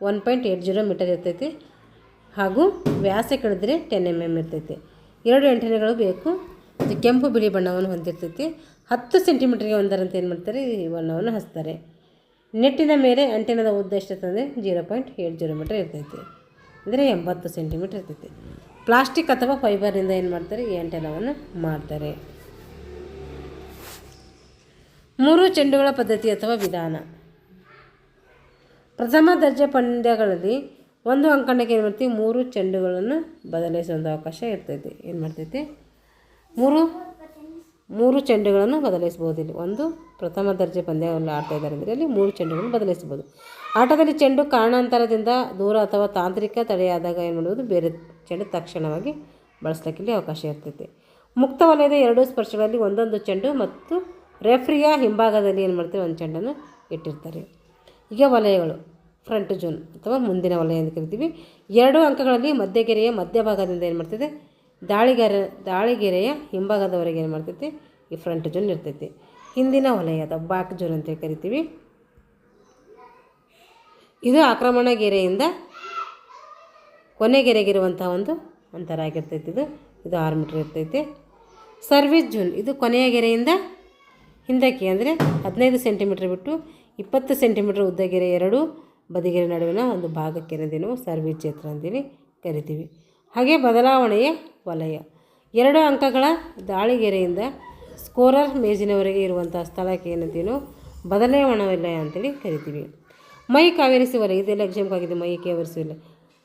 1.80 ಮೀಟರ್ ಇರ್ತೈತಿ. ಹಾಗೂ ವ್ಯಾಸ ಕೇಳಿದ್ರೆ 10 mm ಇರ್ತೈತೆ. 2 ಆಂಟೆನಾಗಳು ಬೇಕು. ಇದು ಕೆಂಪು ಬಿಳಿ ಬಣ್ಣವನ್ನು ಹೊಂದಿರ್ತೈತಿ. 10 ಸೆಂಟಿಮೀಟ್ರಿಗೆ ಒಂದರಂತೆ ಏನು ಮಾಡ್ತಾರೆ, ಈ ಬಣ್ಣವನ್ನು ಹಚ್ತಾರೆ. ನೆಟ್ಟಿನ ಮೇಲೆ ಆಂಟೆನಾದ ಉದ್ದ ಎಷ್ಟಿರ್ತದೆ, 0.80 ಮೀಟರ್ ಇರ್ತೈತಿ, ಅಂದರೆ 80 ಸೆಂಟಿಮೀಟ್ರ್ ಇರ್ತೈತಿ. ಪ್ಲಾಸ್ಟಿಕ್ ಅಥವಾ ಫೈಬರ್ನಿಂದ ಏನು ಮಾಡ್ತಾರೆ, ಈ ಆಂಟೆನಾವನ್ನು ಮಾಡ್ತಾರೆ. 3 ಚೆಂಡುಗಳ ಪದ್ಧತಿ ಅಥವಾ ವಿಧಾನ. ಪ್ರಥಮ ದರ್ಜೆ ಪಂದ್ಯಗಳಲ್ಲಿ ಒಂದು ಅಂಕಣಕ್ಕೆ ಏನು ಮಾಡ್ತೀವಿ, 3 ಚೆಂಡುಗಳನ್ನು ಬದಲಾಯಿಸುವಂಥ ಅವಕಾಶ ಇರ್ತೈತಿ. ಏನು ಮಾಡ್ತೈತಿ, 3 ಚೆಂಡುಗಳನ್ನು ಬದಲಾಯಿಸ್ಬೋದು. ಇಲ್ಲಿ ಒಂದು ಪ್ರಥಮ ದರ್ಜೆ ಪಂದ್ಯವನ್ನು ಆಡ್ತಾ ಇದ್ದಾರೆ ಅಂದರೆ ಅಲ್ಲಿ 3 ಚೆಂಡುಗಳನ್ನು ಬದಲಾಯಿಸ್ಬೋದು. ಆಟದಲ್ಲಿ ಚೆಂಡು ಕಾರಣಾಂತರದಿಂದ ದೂರ ಅಥವಾ ತಾಂತ್ರಿಕ ತಡೆಯಾದಾಗ ಏನು ಮಾಡೋದು, ಬೇರೆ ಚೆಂಡು ತಕ್ಷಣವಾಗಿ ಬಳಸಲಿಕ್ಕೆ ಇಲ್ಲಿ ಅವಕಾಶ ಇರ್ತೈತಿ. ಮುಕ್ತ ವಲಯದ 2 ಸ್ಪರ್ಶಗಳಲ್ಲಿ ಒಂದೊಂದು ಚೆಂಡು ಮತ್ತು ರೆಫ್ರಿಯ ಹಿಂಭಾಗದಲ್ಲಿ ಏನು ಮಾಡ್ತಾರೆ, ಒಂದು ಚೆಂಡನ್ನು ಇಟ್ಟಿರ್ತಾರೆ. ಈಗ ವಲಯಗಳು ಫ್ರಂಟ್ ಜೋನ್ ಅಥವಾ ಮುಂದಿನ ವಲಯ ಎಂದು ಕರಿತೀವಿ. 2 ಅಂಕಗಳಲ್ಲಿ ಮಧ್ಯಗೆರೆಯ ಮಧ್ಯಭಾಗದಿಂದ ಏನು ಮಾಡ್ತೈತೆ, ದಾಳಿಗೆರೆಯ ಹಿಂಭಾಗದವರೆಗೆ ಏನು ಮಾಡ್ತೈತಿ, ಈ ಫ್ರಂಟ್ ಜೋನ್ ಇರ್ತೈತಿ. ಹಿಂದಿನ ವಲಯ ಅಥವಾ ಬ್ಯಾಕ್ ಜೋನ್ ಅಂತೇಳಿ ಕರಿತೀವಿ. ಇದು ಆಕ್ರಮಣ ಗೆರೆಯಿಂದ ಕೊನೆಗೆರೆಗಿರುವಂಥ ಒಂದು ಅಂತರ ಆಗಿರ್ತೈತಿ. ಇದು 6 ಮೀಟ್ರ್ ಇರ್ತೈತಿ. ಸರ್ವಿಸ್ ಜೋನ್ ಇದು ಕೊನೆಯ ಗೆರೆಯಿಂದ ಹಿಂದಕ್ಕೆ ಅಂದರೆ 15 ಸೆಂಟಿಮೀಟ್ರ್ ಬಿಟ್ಟು 20 ಸೆಂಟಿಮೀಟ್ರ್ ಉದ್ದ ಗೆರೆ 2 ಬದಿಗೆರೆ ನಡುವಿನ ಒಂದು ಭಾಗಕ್ಕೆ ನಾವು ಸರ್ವಿಸ್ ಕ್ಷೇತ್ರ ಅಂತೇಳಿ ಕರಿತೀವಿ. ಹಾಗೆ ಬದಲಾವಣೆಯ ವಲಯ 2 ಅಂಕಗಳ ದಾಳಿಗೆರೆಯಿಂದ ಸ್ಕೋರರ್ ಮೇಜಿನವರೆಗೆ ಇರುವಂಥ ಸ್ಥಳಕ್ಕೆ ಏನಂತೀವಿ ನಾವು ಬದಲಾವಣೆ ವಲಯ ಅಂತೇಳಿ ಕರಿತೀವಿ. ಮೈ ಕಾವೇರಿಸಿ ವಲಯ, ಇದೆಲ್ಲ ಎಕ್ಸಾಮ್ಗೆ ಆಗಿದೆ. ಮೈ ಕಾವೇರಿಸಿ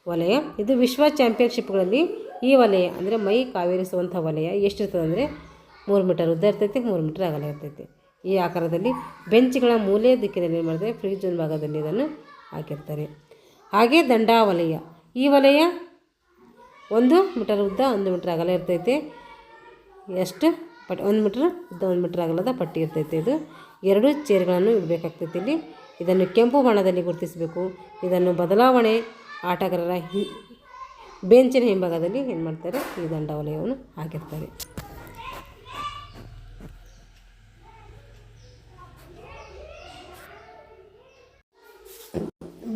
ವಲಯ ಇದು ವಿಶ್ವ ಚಾಂಪಿಯನ್ಶಿಪ್ಗಳಲ್ಲಿ ಈ ವಲಯ ಅಂದರೆ ಮೈ ಕಾವೇರಿಸುವಂಥ ವಲಯ ಎಷ್ಟಿರ್ತದೆ ಅಂದರೆ 3 ಮೀಟರ್ ಉದ್ದ ಇರ್ತೈತಿ, 3 ಮೀಟರ್ ಅಗಲ ಇರ್ತೈತಿ. ಈ ಆಕಾರದಲ್ಲಿ ಬೆಂಚ್ಗಳ ಮೂಲೆ ದಿಕ್ಕಿನಲ್ಲಿ ಏನು ಮಾಡಿದ್ರೆ ಫ್ರೀ ಜೋನ್ ಭಾಗದಲ್ಲಿ ಇದನ್ನು ಹಾಕಿರ್ತಾರೆ. ಹಾಗೆ ದಂಡಾವಲಯ, ಈ ವಲಯ 1 ಮೀಟರ್ ಉದ್ದ 1 ಮೀಟರ್ ಅಗಲ ಇರ್ತೈತೆ. ಎಷ್ಟು 1 ಮೀಟ್ರ್ ಉದ್ದ 1 ಮೀಟರ್ ಅಗಲದ ಪಟ್ಟಿ ಇರ್ತೈತೆ. ಇದು 2 ಚೇರ್ಗಳನ್ನು ಇಡಬೇಕಾಗ್ತೈತಿ. ಇಲ್ಲಿ ಇದನ್ನು ಕೆಂಪು ಬಣ್ಣದಲ್ಲಿ ಗುರುತಿಸಬೇಕು. ಇದನ್ನು ಬದಲಾವಣೆ ಆಟಗಾರರ ಬೆಂಚಿನ ಹಿಂಭಾಗದಲ್ಲಿ ಏನು ಮಾಡ್ತಾರೆ, ಈ ದಂಡಾವಲಯವನ್ನು ಹಾಕಿರ್ತಾರೆ.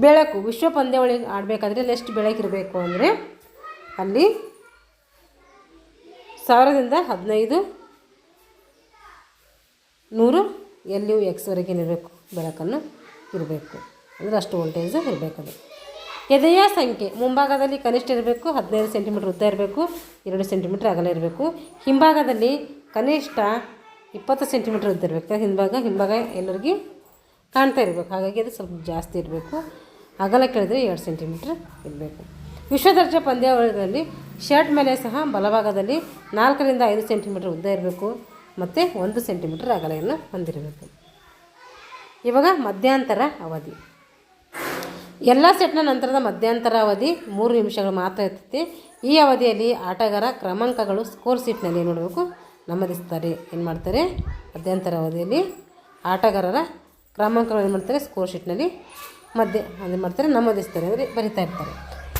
ಬೆಳಕು ವಿಶ್ವ ಪಂದ್ಯಾವಳಿ ಆಡಬೇಕಾದ್ರೆ ಅಲ್ಲಿ ಎಷ್ಟು ಬೆಳಕಿರಬೇಕು ಅಂದರೆ ಅಲ್ಲಿ 1000 ರಿಂದ 1500 LUX ಇರಬೇಕು, ಬೆಳಕನ್ನು ಇರಬೇಕು. ಅಂದರೆ ಅಷ್ಟು ವೋಲ್ಟೇಜ್ ಇರಬೇಕದು. ಎದೆಯ ಸಂಖ್ಯೆ ಮುಂಭಾಗದಲ್ಲಿ ಕನಿಷ್ಠ ಇರಬೇಕು, 15 ಸೆಂಟಿಮೀಟ್ರ್ ಉದ್ದ ಇರಬೇಕು, 2 ಸೆಂಟಿಮೀಟ್ರ್ ಅಗಲ ಇರಬೇಕು. ಹಿಂಭಾಗದಲ್ಲಿ ಕನಿಷ್ಠ 20 ಸೆಂಟಿಮೀಟ್ರ್ ಉದ್ದ ಇರಬೇಕು. ಹಿಂಭಾಗ ಎಲ್ಲರಿಗೂ ಕಾಣ್ತಾ ಇರಬೇಕು, ಹಾಗಾಗಿ ಅದು ಸ್ವಲ್ಪ ಜಾಸ್ತಿ ಇರಬೇಕು. ಅಗಲ ಕೇಳಿದ್ರೆ 2 ಸೆಂಟಿಮೀಟ್ರ್ ಇರಬೇಕು. ವಿಶ್ವದರ್ಜೆ ಪಂದ್ಯಾವಳಿಗಳಲ್ಲಿ ಶರ್ಟ್ ಮೇಲೆ ಸಹ ಬಲಭಾಗದಲ್ಲಿ 4 ರಿಂದ 5 ಸೆಂಟಿಮೀಟ್ರ್ ಉದ್ದ ಇರಬೇಕು ಮತ್ತು 1 ಸೆಂಟಿಮೀಟ್ರ್ ಅಗಲೆಯನ್ನು ಹೊಂದಿರಬೇಕು. ಇವಾಗ ಮಧ್ಯಂತರ ಅವಧಿ. ಎಲ್ಲ ಸೆಟ್ನ ನಂತರದ ಮಧ್ಯಂತರ ಅವಧಿ 3 ನಿಮಿಷಗಳು ಮಾತ್ರ ಇರ್ತೈತಿ. ಈ ಅವಧಿಯಲ್ಲಿ ಆಟಗಾರ ಕ್ರಮಾಂಕಗಳು ಸ್ಕೋರ್ ಶೀಟ್ನಲ್ಲಿ ಏನು ಮಾಡಬೇಕು, ನಮೂದಿಸ್ತಾರೆ. ಏನು ಮಾಡ್ತಾರೆ, ಮಧ್ಯಂತರ ಅವಧಿಯಲ್ಲಿ ಆಟಗಾರರ ಕ್ರಮಾಂಕಗಳು ಏನು ಮಾಡ್ತಾರೆ, ಸ್ಕೋರ್ ಶೀಟ್ನಲ್ಲಿ ನಮೂದಿಸ್ತಾರೆ, ಅಂದರೆ ಬರಿತಾ ಇರ್ತಾರೆ.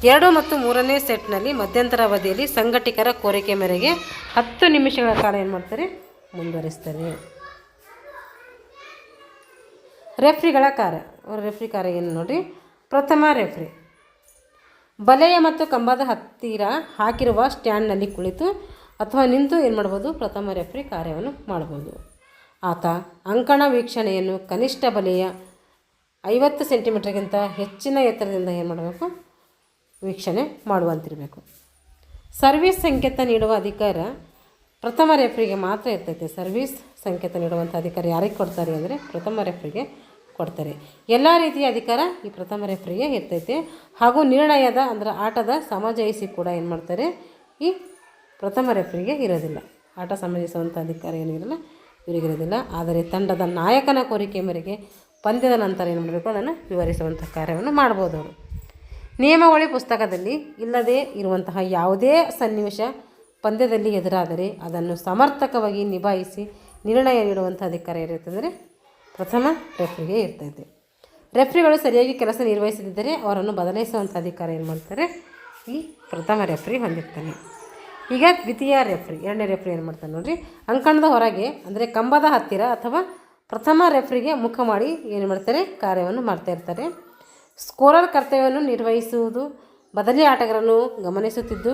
2 ಮತ್ತು 3ನೇ ಸೆಟ್ನಲ್ಲಿ ಮಧ್ಯಂತರ ಅವಧಿಯಲ್ಲಿ ಸಂಘಟಕರ ಕೋರಿಕೆ ಮೇರೆಗೆ 10 ನಿಮಿಷಗಳ ಕಾಲ ಏನು ಮಾಡ್ತಾರೆ, ಮುಂದುವರಿಸ್ತಾರೆ. ರೆಫ್ರಿಗಳ ಕಾರ್ಯ. ರೆಫ್ರಿ ಕಾರ್ಯ ಏನು ನೋಡಿ. ಪ್ರಥಮ ರೆಫ್ರಿ ಬಲೆಯ ಮತ್ತು ಕಂಬದ ಹತ್ತಿರ ಹಾಕಿರುವ ಸ್ಟ್ಯಾಂಡ್ನಲ್ಲಿ ಕುಳಿತು ಅಥವಾ ನಿಂತು ಏನು ಮಾಡ್ಬೋದು, ಪ್ರಥಮ ರೆಫ್ರಿ ಕಾರ್ಯವನ್ನು ಮಾಡ್ಬೋದು. ಆತ ಅಂಕಣ ವೀಕ್ಷಣೆಯನ್ನು ಕನಿಷ್ಠ ಬಲೆಯ 50 ಸೆಂಟಿಮೀಟ್ರ್ಗಿಂತ ಹೆಚ್ಚಿನ ಎತ್ತರದಿಂದ ಏನು ಮಾಡಬೇಕು, ವೀಕ್ಷಣೆ ಮಾಡುವಂತಿರಬೇಕು. ಸರ್ವಿಸ್ ಸಂಕೇತ ನೀಡುವ ಅಧಿಕಾರ ಪ್ರಥಮ ರೆಫ್ರಿಗೆ ಮಾತ್ರ ಇರ್ತೈತೆ. ಸರ್ವಿಸ್ ಸಂಕೇತ ನೀಡುವಂಥ ಅಧಿಕಾರ ಯಾರಿಗೆ ಕೊಡ್ತಾರೆ ಅಂದರೆ ಪ್ರಥಮ ರೆಫ್ರಿಗೆ ಕೊಡ್ತಾರೆ. ಎಲ್ಲ ರೀತಿಯ ಅಧಿಕಾರ ಈ ಪ್ರಥಮ ರೆಫ್ರಿಗೆ ಇರ್ತೈತೆ. ಹಾಗೂ ನಿರ್ಣಯದ ಅಂದರೆ ಆಟದ ಸಮಜಾಯಿಸಿ ಕೂಡ ಏನು ಮಾಡ್ತಾರೆ, ಈ ಪ್ರಥಮ ರೆಫ್ರಿಗೆ ಇರೋದಿಲ್ಲ. ಆಟ ಸಮಜಾಯಿಸುವಂಥ ಅಧಿಕಾರ ಏನಿರಲ್ಲ, ಇವರಿಗಿರೋದಿಲ್ಲ. ಆದರೆ ತಂಡದ ನಾಯಕನ ಕೋರಿಕೆ ಮೇರೆಗೆ ಪಂದ್ಯದ ನಂತರ ಏನು ಮಾಡಬೇಕು, ಅದನ್ನು ವಿವರಿಸುವಂಥ ಕಾರ್ಯವನ್ನು ಮಾಡ್ಬೋದು ಅವರು. ನಿಯಮಾವಳಿ ಪುಸ್ತಕದಲ್ಲಿ ಇಲ್ಲದೇ ಇರುವಂತಹ ಯಾವುದೇ ಸನ್ನಿವೇಶ ಪಂದ್ಯದಲ್ಲಿ ಎದುರಾದರೆ ಅದನ್ನು ಸಮರ್ಥಕವಾಗಿ ನಿಭಾಯಿಸಿ ನಿರ್ಣಯ ನೀಡುವಂಥ ಅಧಿಕಾರ ಇರುತ್ತೆ ಅಂದರೆ ಪ್ರಥಮ ರೆಫ್ರಿಗೆ ಇರ್ತೈತೆ. ರೆಫ್ರಿಗಳು ಸರಿಯಾಗಿ ಕೆಲಸ ನಿರ್ವಹಿಸದಿದ್ದರೆ ಅವರನ್ನು ಬದಲಾಯಿಸುವಂಥ ಅಧಿಕಾರ ಏನು ಮಾಡ್ತಾರೆ, ಈ ಪ್ರಥಮ ರೆಫ್ರಿ ಹೊಂದಿರ್ತಾನೆ. ಈಗ ದ್ವಿತೀಯ ರೆಫ್ರಿ, 2ನೇ ರೆಫ್ರಿ ಏನು ಮಾಡ್ತಾನೆ ನೋಡಿರಿ. ಅಂಕಣದ ಹೊರಗೆ ಅಂದರೆ ಕಂಬದ ಹತ್ತಿರ ಅಥವಾ ಪ್ರಥಮ ರೆಫ್ರಿಗೆ ಮುಖ ಮಾಡಿ ಏನು ಮಾಡ್ತಾರೆ, ಕಾರ್ಯವನ್ನು ಮಾಡ್ತಾ ಇರ್ತಾರೆ. ಸ್ಕೋರರ್ ಕರ್ತವ್ಯವನ್ನು ನಿರ್ವಹಿಸುವುದು, ಬದಲಿ ಆಟಗಾರರನ್ನು ಗಮನಿಸುತ್ತಿದ್ದು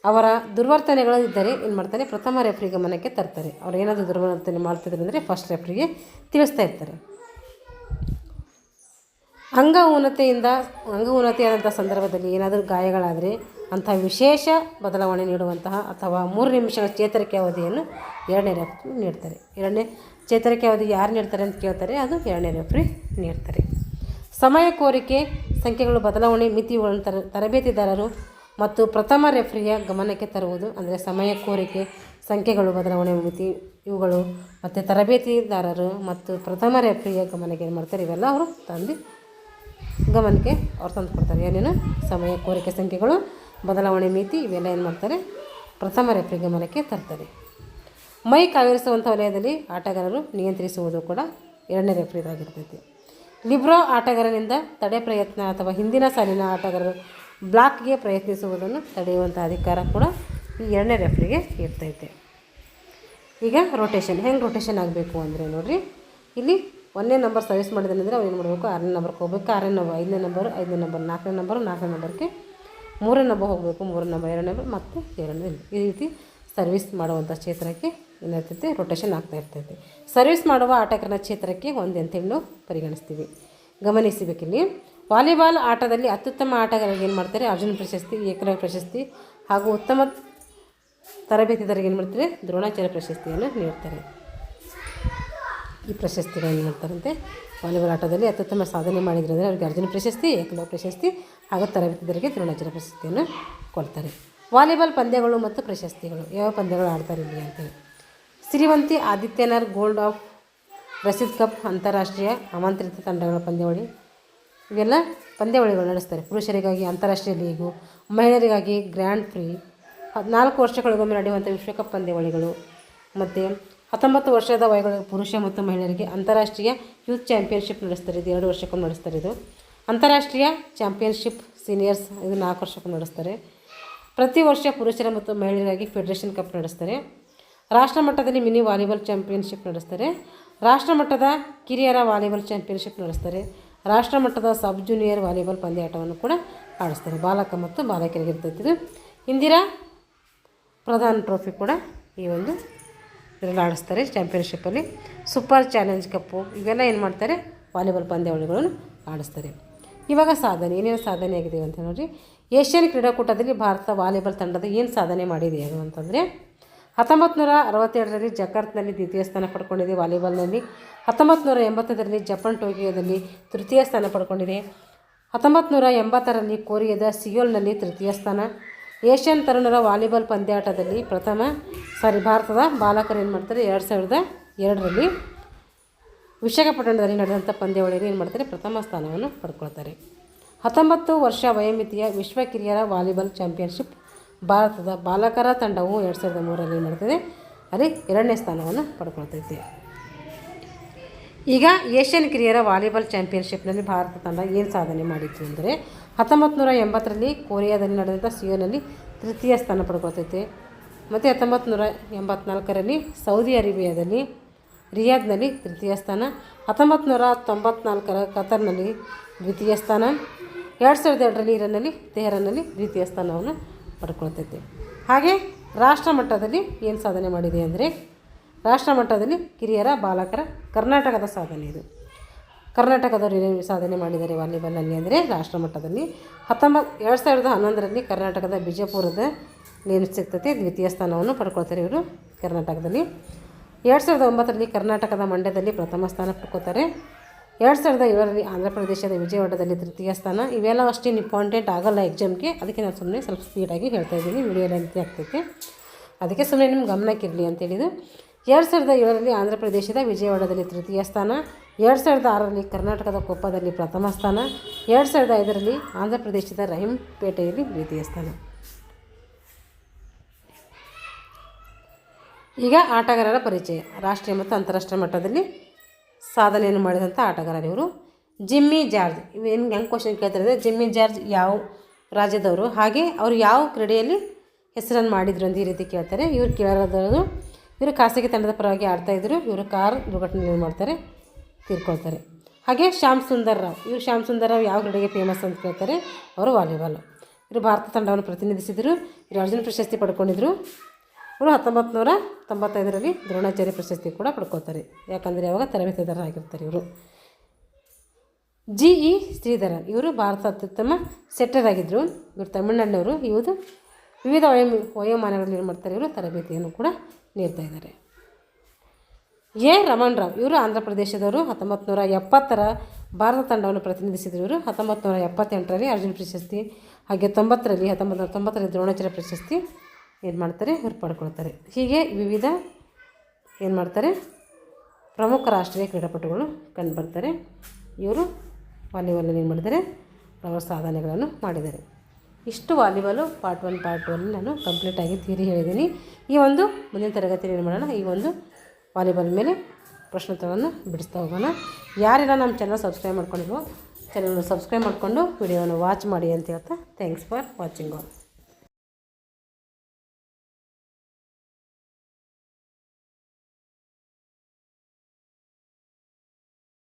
ಅವರ ದುರ್ವರ್ತನೆಗಳು ಇದ್ದರೆ ಏನು ಮಾಡ್ತಾರೆ, ಪ್ರಥಮ ರೆಫ್ರಿ ಗಮನಕ್ಕೆ ತರ್ತಾರೆ. ಅವ್ರು ಏನಾದರೂ ದುರ್ವರ್ತನೆ ಮಾಡ್ತಿದ್ರು ಅಂದರೆ ಫಸ್ಟ್ ರೆಫ್ರಿಗೆ ತಿಳಿಸ್ತಾ ಇರ್ತಾರೆ. ಅಂಗ ಊನತೆಯಾದಂಥ ಸಂದರ್ಭದಲ್ಲಿ ಏನಾದರೂ ಗಾಯಗಳಾದರೆ ಅಂಥ ವಿಶೇಷ ಬದಲಾವಣೆ ನೀಡುವಂತಹ ಅಥವಾ 3 ನಿಮಿಷಗಳ ಚೇತರಿಕೆ ಅವಧಿಯನ್ನು 2ನೇ ರೆಫ್ರಿ ನೀಡ್ತಾರೆ. 2ನೇ ಚೇತರಿಕೆ ಅವಧಿ ಯಾರು ನೀಡ್ತಾರೆ ಅಂತ ಕೇಳ್ತಾರೆ, ಅದು 2ನೇ ರೆಫ್ರಿ ನೀಡ್ತಾರೆ. ಸಮಯ ಕೋರಿಕೆ ಸಂಖ್ಯೆಗಳು ಬದಲಾವಣೆ ಮಿತಿಗಳನ್ನು ತರಬೇತಿದಾರರು ಮತ್ತು ಪ್ರಥಮ ರೆಫ್ರಿಯ ಗಮನಕ್ಕೆ ತರುವುದು. ಅಂದರೆ ಸಮಯ ಕೋರಿಕೆ ಸಂಖ್ಯೆಗಳು ಬದಲಾವಣೆ ಮಿತಿ ಇವುಗಳು ಮತ್ತು ತರಬೇತಿದಾರರು ಮತ್ತು ಪ್ರಥಮ ರೆಫ್ರಿಯ ಗಮನಕ್ಕೆ ಏನು ಮಾಡ್ತಾರೆ, ಇವೆಲ್ಲ ಅವರು ಗಮನಕ್ಕೆ ಅವ್ರು ತಂದು ಕೊಡ್ತಾರೆ. ಏನೇನು ಸಮಯ ಕೋರಿಕೆ ಸಂಖ್ಯೆಗಳು ಬದಲಾವಣೆ ಮಿತಿ ಇವೆಲ್ಲ ಏನು ಮಾಡ್ತಾರೆ, ಪ್ರಥಮ ರೆಫ್ರಿ ಗಮನಕ್ಕೆ ತರ್ತಾರೆ. ಮೈ ಕಾವಿರಿಸುವಂಥ ವಲಯದಲ್ಲಿ ಆಟಗಾರರು ನಿಯಂತ್ರಿಸುವುದು ಕೂಡ 2ನೇ ರೆಫ್ರಿದಾಗಿರ್ತೈತಿ. ಲಿಬ್ರೋ ಆಟಗಾರನಿಂದ ತಡೆ ಪ್ರಯತ್ನ ಅಥವಾ ಹಿಂದಿನ ಸಾಲಿನ ಆಟಗಾರರು ಬ್ಲಾಕ್ಗೆ ಪ್ರಯತ್ನಿಸುವುದನ್ನು ತಡೆಯುವಂಥ ಅಧಿಕಾರ ಕೂಡ ಈ 2ನೇ ರೆಫ್ರಿಗೆ ಇರ್ತೈತೆ. ಈಗ ರೊಟೇಷನ್ ಹೆಂಗೆ ರೊಟೇಷನ್ ಆಗಬೇಕು ಅಂದರೆ ನೋಡಿರಿ, ಇಲ್ಲಿ 1ನೇ ನಂಬರ್ ಸರ್ವಿಸ್ ಮಾಡಿದ್ರೆ ಅವ್ರು ಏನು ಮಾಡಬೇಕು, 6ನೇ ನಂಬರ್ಗೆ ಹೋಗ್ಬೇಕು, 6ನೇ ನಂಬರ್ 5ನೇ ನಂಬರ್ 5ನೇ ನಂಬರ್ 4ನೇ ನಂಬರ್ 4ನೇ ನಂಬರ್ಗೆ 3ನೇ ನಂಬರ್ ಹೋಗಬೇಕು, 3ನೇ ನಂಬರ್ 2ನೇ ನಂಬರ್ ಮತ್ತು 2ನೇ. ಈ ರೀತಿ ಸರ್ವಿಸ್ ಮಾಡುವಂಥ ಕ್ಷೇತ್ರಕ್ಕೆ ಏನಾಗ್ತೈತೆ, ರೊಟೇಷನ್ ಆಗ್ತಾ ಇರ್ತೈತೆ. ಸರ್ವಿಸ್ ಮಾಡುವ ಆಟಗಾರನ ಕ್ಷೇತ್ರಕ್ಕೆ 1 ಅಂತೇಳಿ ನಾವು ಪರಿಗಣಿಸ್ತೀವಿ. ಗಮನಿಸಬೇಕಿಲ್ಲಿ ವಾಲಿಬಾಲ್ ಆಟದಲ್ಲಿ ಅತ್ಯುತ್ತಮ ಆಟಗಾರರಿಗೆ ಏನು ಮಾಡ್ತಾರೆ, ಅರ್ಜುನ್ ಪ್ರಶಸ್ತಿ, ಏಕಲವ್ಯ ಪ್ರಶಸ್ತಿ ಹಾಗೂ ಉತ್ತಮ ತರಬೇತಿದಾರರಿಗೆ ಏನು ಮಾಡ್ತಾರೆ, ದ್ರೋಣಾಚಾರ್ಯ ಪ್ರಶಸ್ತಿಯನ್ನು ನೀಡ್ತಾರೆ. ಈ ಪ್ರಶಸ್ತಿಗಳನ್ನು ನೀಡ್ತಾರಂತೆ. ವಾಲಿಬಾಲ್ ಆಟದಲ್ಲಿ ಅತ್ಯುತ್ತಮ ಸಾಧನೆ ಮಾಡಿದರೆ ಅಂದರೆ ಅವರಿಗೆ ಅರ್ಜುನ ಪ್ರಶಸ್ತಿ, ಏಕಲವ್ಯ ಪ್ರಶಸ್ತಿ ಹಾಗೂ ತರಬೇತಿದಾರರಿಗೆ ದ್ರೋಣಾಚಾರ್ಯ ಪ್ರಶಸ್ತಿಯನ್ನು ಕೊಡ್ತಾರೆ. ವಾಲಿಬಾಲ್ ಪಂದ್ಯಗಳು ಮತ್ತು ಪ್ರಶಸ್ತಿಗಳು ಯಾವ ಪಂದ್ಯಗಳು ಆಡ್ತಾರೆ ಇಲ್ಲಿ ಅಂತೇಳಿ, ಸಿರಿವಂತಿ ಆದಿತ್ಯನರ್ ಗೋಲ್ಡ್ ಆಫ್ ರಶೀದ್ ಕಪ್ ಅಂತಾರಾಷ್ಟ್ರೀಯ ಆಮಂತ್ರಿತ ತಂಡಗಳ ಪಂದ್ಯಾವಳಿ ಇವೆಲ್ಲ ಪಂದ್ಯಾವಳಿಗಳು ನಡೆಸ್ತಾರೆ. ಪುರುಷರಿಗಾಗಿ ಅಂತಾರಾಷ್ಟ್ರೀಯ ಲೀಗು, ಮಹಿಳೆಯರಿಗಾಗಿ ಗ್ರ್ಯಾಂಡ್ ಪ್ರಿ, 14 ವರ್ಷಗಳಿಗೊಮ್ಮೆ ನಡೆಯುವಂಥ ವಿಶ್ವಕಪ್ ಪಂದ್ಯಾವಳಿಗಳು ಮತ್ತು 19 ವರ್ಷದ ವಯಗಳ ಪುರುಷ ಮತ್ತು ಮಹಿಳೆಯರಿಗೆ ಅಂತಾರಾಷ್ಟ್ರೀಯ ಯೂತ್ ಚಾಂಪಿಯನ್ಶಿಪ್ ನಡೆಸ್ತಾರೆ. ಇದು 2 ವರ್ಷಕ್ಕೊಮ್ಮೆ ನಡೆಸ್ತಾರೆ. ಇದು ಅಂತಾರಾಷ್ಟ್ರೀಯ ಚಾಂಪಿಯನ್ಶಿಪ್ ಸೀನಿಯರ್ಸ್ ಇದು 4 ವರ್ಷಕ್ಕೊಮ್ಮೆ ನಡೆಸ್ತಾರೆ. ಪ್ರತಿ ವರ್ಷ ಪುರುಷರ ಮತ್ತು ಮಹಿಳೆಯರಿಗಾಗಿ ಫೆಡರೇಷನ್ ಕಪ್ ನಡೆಸ್ತಾರೆ. ರಾಷ್ಟ್ರ ಮಟ್ಟದಲ್ಲಿ ಮಿನಿ ವಾಲಿಬಾಲ್ ಚಾಂಪಿಯನ್ಶಿಪ್ ನಡೆಸ್ತಾರೆ. ರಾಷ್ಟ್ರ ಮಟ್ಟದ ಕಿರಿಯರ ವಾಲಿಬಾಲ್ ಚಾಂಪಿಯನ್ಶಿಪ್ ನಡೆಸ್ತಾರೆ. ರಾಷ್ಟ್ರ ಮಟ್ಟದ ಸಬ್ ಜೂನಿಯರ್ ವಾಲಿಬಾಲ್ ಪಂದ್ಯಾಟವನ್ನು ಕೂಡ ಆಡಿಸ್ತಾರೆ. ಬಾಲಕ ಮತ್ತು ಬಾಲಕಿಯರಿಗೆ ಇರ್ತೈತಿ. ಇದು ಇಂದಿರಾ ಪ್ರಧಾನ್ ಟ್ರೋಫಿ ಕೂಡ ಈ ಒಂದು ಇದರಲ್ಲಿ ಆಡಿಸ್ತಾರೆ. ಚಾಂಪಿಯನ್ಶಿಪ್ಪಲ್ಲಿ ಸೂಪರ್ ಚಾಲೆಂಜ್ ಕಪ್ಪು ಇವೆಲ್ಲ ಏನು ಮಾಡ್ತಾರೆ, ವಾಲಿಬಾಲ್ ಪಂದ್ಯಾವಳಿಗಳನ್ನು ಆಡಿಸ್ತಾರೆ. ಇವಾಗ ಸಾಧನೆ ಏನೇನು ಸಾಧನೆ ಆಗಿದೆ ಅಂತ ನೋಡಿರಿ. ಏಷ್ಯನ್ ಕ್ರೀಡಾಕೂಟದಲ್ಲಿ ಭಾರತ ವಾಲಿಬಾಲ್ ತಂಡದ ಏನು ಸಾಧನೆ ಮಾಡಿದೆ ಅದು ಅಂತಂದರೆ 1967ರಲ್ಲಿ ಜಕಾರ್ತ್ನಲ್ಲಿ ದ್ವಿತೀಯ ಸ್ಥಾನ ಪಡ್ಕೊಂಡಿದೆ ವಾಲಿಬಾಲ್ನಲ್ಲಿ. 1985ರಲ್ಲಿ ಜಪಾನ್ ಟೋಕಿಯೋದಲ್ಲಿ ತೃತೀಯ ಸ್ಥಾನ ಪಡ್ಕೊಂಡಿದೆ. 1980ರಲ್ಲಿ ಕೊರಿಯಾದ ಸಿಯೋಲ್ನಲ್ಲಿ ತೃತೀಯ ಸ್ಥಾನ. ಏಷ್ಯನ್ ತರುಣರ ವಾಲಿಬಾಲ್ ಪಂದ್ಯಾಟದಲ್ಲಿ ಭಾರತದ ಬಾಲಕರು ಏನು ಮಾಡ್ತಾರೆ, 2002ರಲ್ಲಿ ವಿಶಾಖಪಟ್ಟಣದಲ್ಲಿ ನಡೆದಂಥ ಪಂದ್ಯಾವಳಿಯಲ್ಲಿ ಏನು ಮಾಡ್ತಾರೆ, ಪ್ರಥಮ ಸ್ಥಾನವನ್ನು ಪಡ್ಕೊಳ್ತಾರೆ. 19 ವರ್ಷ ವಯೋಮಿತಿಯ ವಿಶ್ವ ಕಿರಿಯರ ವಾಲಿಬಾಲ್ ಚಾಂಪಿಯನ್ಶಿಪ್ ಭಾರತದ ಬಾಲಕರ ತಂಡವು 2003ರಲ್ಲಿ ಮಾಡ್ತದೆ, ಅಲ್ಲಿ 2ನೇ ಸ್ಥಾನವನ್ನು ಪಡ್ಕೊಳ್ತೈತೆ. ಈಗ ಏಷ್ಯನ್ ಕಿರಿಯರ ವಾಲಿಬಾಲ್ ಚಾಂಪಿಯನ್ಶಿಪ್ನಲ್ಲಿ ಭಾರತ ತಂಡ ಏನು ಸಾಧನೆ ಮಾಡಿತ್ತು ಅಂದರೆ 1980ರಲ್ಲಿ ಕೊರಿಯಾದಲ್ಲಿ ನಡೆದಂಥ ಸಿಯೋಲ್ನಲ್ಲಿ ತೃತೀಯ ಸ್ಥಾನ ಪಡ್ಕೊಳ್ತೈತೆ. ಮತ್ತು 1984ರಲ್ಲಿ ಸೌದಿ ಅರೇಬಿಯಾದಲ್ಲಿ ರಿಯಾದ್ನಲ್ಲಿ ತೃತೀಯ ಸ್ಥಾನ. 1994ರ ಕತರ್ನಲ್ಲಿ ದ್ವಿತೀಯ ಸ್ಥಾನ. 2002ರಲ್ಲಿ ಇರಾನ್ನಲ್ಲಿ ತೆಹರಾನ್ನಲ್ಲಿ ದ್ವಿತೀಯ ಸ್ಥಾನವನ್ನು ಪಡ್ಕೊಳ್ತೈತೆ. ಹಾಗೆ ರಾಷ್ಟ್ರ ಮಟ್ಟದಲ್ಲಿ ಏನು ಸಾಧನೆ ಮಾಡಿದೆ ಅಂದರೆ ರಾಷ್ಟ್ರ ಮಟ್ಟದಲ್ಲಿ ಕಿರಿಯರ ಬಾಲಕರ ಕರ್ನಾಟಕದ ಸಾಧನೆ ಇದು. ಕರ್ನಾಟಕದವರು ಏನೇನು ಸಾಧನೆ ಮಾಡಿದ್ದಾರೆ ವಾಲಿಬಾಲಲ್ಲಿ ಅಂದರೆ ರಾಷ್ಟ್ರ ಮಟ್ಟದಲ್ಲಿ 2011ರಲ್ಲಿ ಕರ್ನಾಟಕದ ಬಿಜಾಪುರದ ಏನು ಸಿಗ್ತೈತೆ ದ್ವಿತೀಯ ಸ್ಥಾನವನ್ನು ಪಡ್ಕೊಳ್ತಾರೆ ಇವರು ಕರ್ನಾಟಕದಲ್ಲಿ. 2009ರಲ್ಲಿ ಕರ್ನಾಟಕದ ಮಂಡ್ಯದಲ್ಲಿ ಪ್ರಥಮ ಸ್ಥಾನ ಪಡ್ಕೊತಾರೆ. 2007ರಲ್ಲಿ ಆಂಧ್ರ ಪ್ರದೇಶದ ವಿಜಯವಾಡದಲ್ಲಿ ತೃತೀಯ ಸ್ಥಾನ. ಇವೆಲ್ಲ ಅಷ್ಟೇನು ಇಂಪಾರ್ಟೆಂಟ್ ಆಗಲ್ಲ ಎಕ್ಸಾಮ್ಗೆ, ಅದಕ್ಕೆ ನಾನು ಸುಮ್ಮನೆ ಸ್ವಲ್ಪ ಸ್ಪೀಡಾಗಿ ಹೇಳ್ತಾ ಇದ್ದೀನಿ, ವಿಡಿಯೋ ಲೆಂತ್ ಆಗ್ತೈತೆ, ಅದಕ್ಕೆ ಸುಮ್ಮನೆ ನಿಮ್ಮ ಗಮನಕ್ಕಿರಲಿ ಅಂತೇಳಿದು. 2007ರಲ್ಲಿ ಆಂಧ್ರ ಪ್ರದೇಶದ ವಿಜಯವಾಡದಲ್ಲಿ ತೃತೀಯ ಸ್ಥಾನ. 2006ರಲ್ಲಿ ಕರ್ನಾಟಕದ ಕೊಪ್ಪದಲ್ಲಿ ಪ್ರಥಮ ಸ್ಥಾನ. 2005ರಲ್ಲಿ ಆಂಧ್ರ ಪ್ರದೇಶದ ರಹೀಂಪೇಟೆಯಲ್ಲಿ ದ್ವಿತೀಯ ಸ್ಥಾನ. ಈಗ ಆಟಗಾರರ ಪರಿಚಯ. ರಾಷ್ಟ್ರೀಯ ಮತ್ತು ಅಂತಾರಾಷ್ಟ್ರೀಯ ಮಟ್ಟದಲ್ಲಿ ಸಾಧನೆಯನ್ನು ಮಾಡಿದಂಥ ಆಟಗಾರರು ಇವರು. ಜಿಮ್ಮಿ ಜಾರ್ಜ್, ಇವೇನು ಹೆಂಗೆ ಕ್ವಶನ್ ಕೇಳ್ತಾರೆ ಅಂದರೆ ಜಿಮ್ಮಿ ಜಾರ್ಜ್ ಯಾವ ರಾಜ್ಯದವರು, ಹಾಗೆ ಅವರು ಯಾವ ಕ್ರೀಡೆಯಲ್ಲಿ ಹೆಸರನ್ನು ಮಾಡಿದ್ರು ಅಂತ ಈ ರೀತಿ ಕೇಳ್ತಾರೆ. ಇವರು ಕೇಳೋದವರು ಇವರು ಖಾಸಗಿ ತಂಡದ ಪರವಾಗಿ ಆಡ್ತಾಯಿದ್ರು. ಇವರು ಕಾರ್ ದುರ್ಘಟನೆಯನ್ನು ಮಾಡ್ತಾರೆ, ತೀರ್ಕೊಳ್ತಾರೆ. ಹಾಗೆ ಶ್ಯಾಮ್ ಸುಂದರ್ ರಾವ್, ಇವರು ಶ್ಯಾಮ್ ಸುಂದರ್ ರಾವ್ ಯಾವ ಕ್ರೀಡೆಗೆ ಫೇಮಸ್ ಅಂತ ಕೇಳ್ತಾರೆ, ಅವರು ವಾಲಿಬಾಲ್. ಇವರು ಭಾರತ ತಂಡವನ್ನು ಪ್ರತಿನಿಧಿಸಿದರು. ಇವರು ಅರ್ಜುನ ಪ್ರಶಸ್ತಿ ಪಡ್ಕೊಂಡಿದ್ದರು. ಇವರು 1995ರಲ್ಲಿ ದ್ರೋಣಾಚಾರ್ಯ ಪ್ರಶಸ್ತಿ ಕೂಡ ಪಡ್ಕೋತಾರೆ. ಯಾಕಂದರೆ ಯಾವಾಗ ತರಬೇತುದಾರರಾಗಿರ್ತಾರೆ ಇವರು. GE ಶ್ರೀಧರ ಇವರು ಭಾರತ ಅತ್ಯುತ್ತಮ ಸೆಟ್ಟರ್ ಆಗಿದ್ದರು. ಇವರು ತಮಿಳುನಾಡಿನವರು. ಇವರು ವಿವಿಧ ವಯೋಮಾನಗಳಲ್ಲಿ ಏನು ಮಾಡ್ತಾರೆ, ಇವರು ತರಬೇತಿಯನ್ನು ಕೂಡ ನೀಡ್ತಾ ಇದ್ದಾರೆ. ಎ ರಮಣ್ ರಾವ್ ಇವರು ಆಂಧ್ರ ಪ್ರದೇಶದವರು. 1970ರ ಭಾರತ ತಂಡವನ್ನು ಪ್ರತಿನಿಧಿಸಿದರು. ಇವರು 1978ರಲ್ಲಿ ಅರ್ಜುನ ಪ್ರಶಸ್ತಿ ಹಾಗೆ 1990ರಲ್ಲಿ ದ್ರೋಣಾಚಾರ್ಯ ಪ್ರಶಸ್ತಿ ಏನು ಮಾಡ್ತಾರೆ, ಇವರು ಪಡ್ಕೊಳ್ತಾರೆ. ಹೀಗೆ ವಿವಿಧ ಏನು ಮಾಡ್ತಾರೆ, ಪ್ರಮುಖ ರಾಷ್ಟ್ರೀಯ ಕ್ರೀಡಾಪಟುಗಳು ಕಂಡುಬರ್ತಾರೆ. ಇವರು ವಾಲಿಬಾಲಲ್ಲಿ ಏನು ಮಾಡಿದ್ದಾರೆ, ಅವರ ಸಾಧನೆಗಳನ್ನು ಮಾಡಿದ್ದಾರೆ. ಇಷ್ಟು ವಾಲಿಬಾಲು ಪಾರ್ಟ್ 1 ಪಾರ್ಟ್ 2 ನಾನು ಕಂಪ್ಲೀಟಾಗಿ ಥಿಯರಿ ಹೇಳಿದ್ದೀನಿ. ಈ ಒಂದು ಮುಂದಿನ ತರಗತಿಯಲ್ಲಿ ಏನು ಮಾಡೋಣ, ಈ ಒಂದು ವಾಲಿಬಾಲ್ ಮೇಲೆ ಪ್ರಶ್ನೋತ್ತರವನ್ನು ಬಿಡಿಸ್ತಾ ಹೋಗೋಣ. ಯಾರೆಲ್ಲ ನಮ್ಮ ಚಾನಲ್ ಸಬ್ಸ್ಕ್ರೈಬ್ ಮಾಡ್ಕೊಂಡಿಲ್ವೋ ಚಾನಲ್ನ ಸಬ್ಸ್ಕ್ರೈಬ್ ಮಾಡಿಕೊಂಡು ವಿಡಿಯೋನ ವಾಚ್ ಮಾಡಿ ಅಂತ ಹೇಳ್ತಾ ಥ್ಯಾಂಕ್ಸ್ ಫಾರ್ ವಾಚಿಂಗ್ ಆಲ್.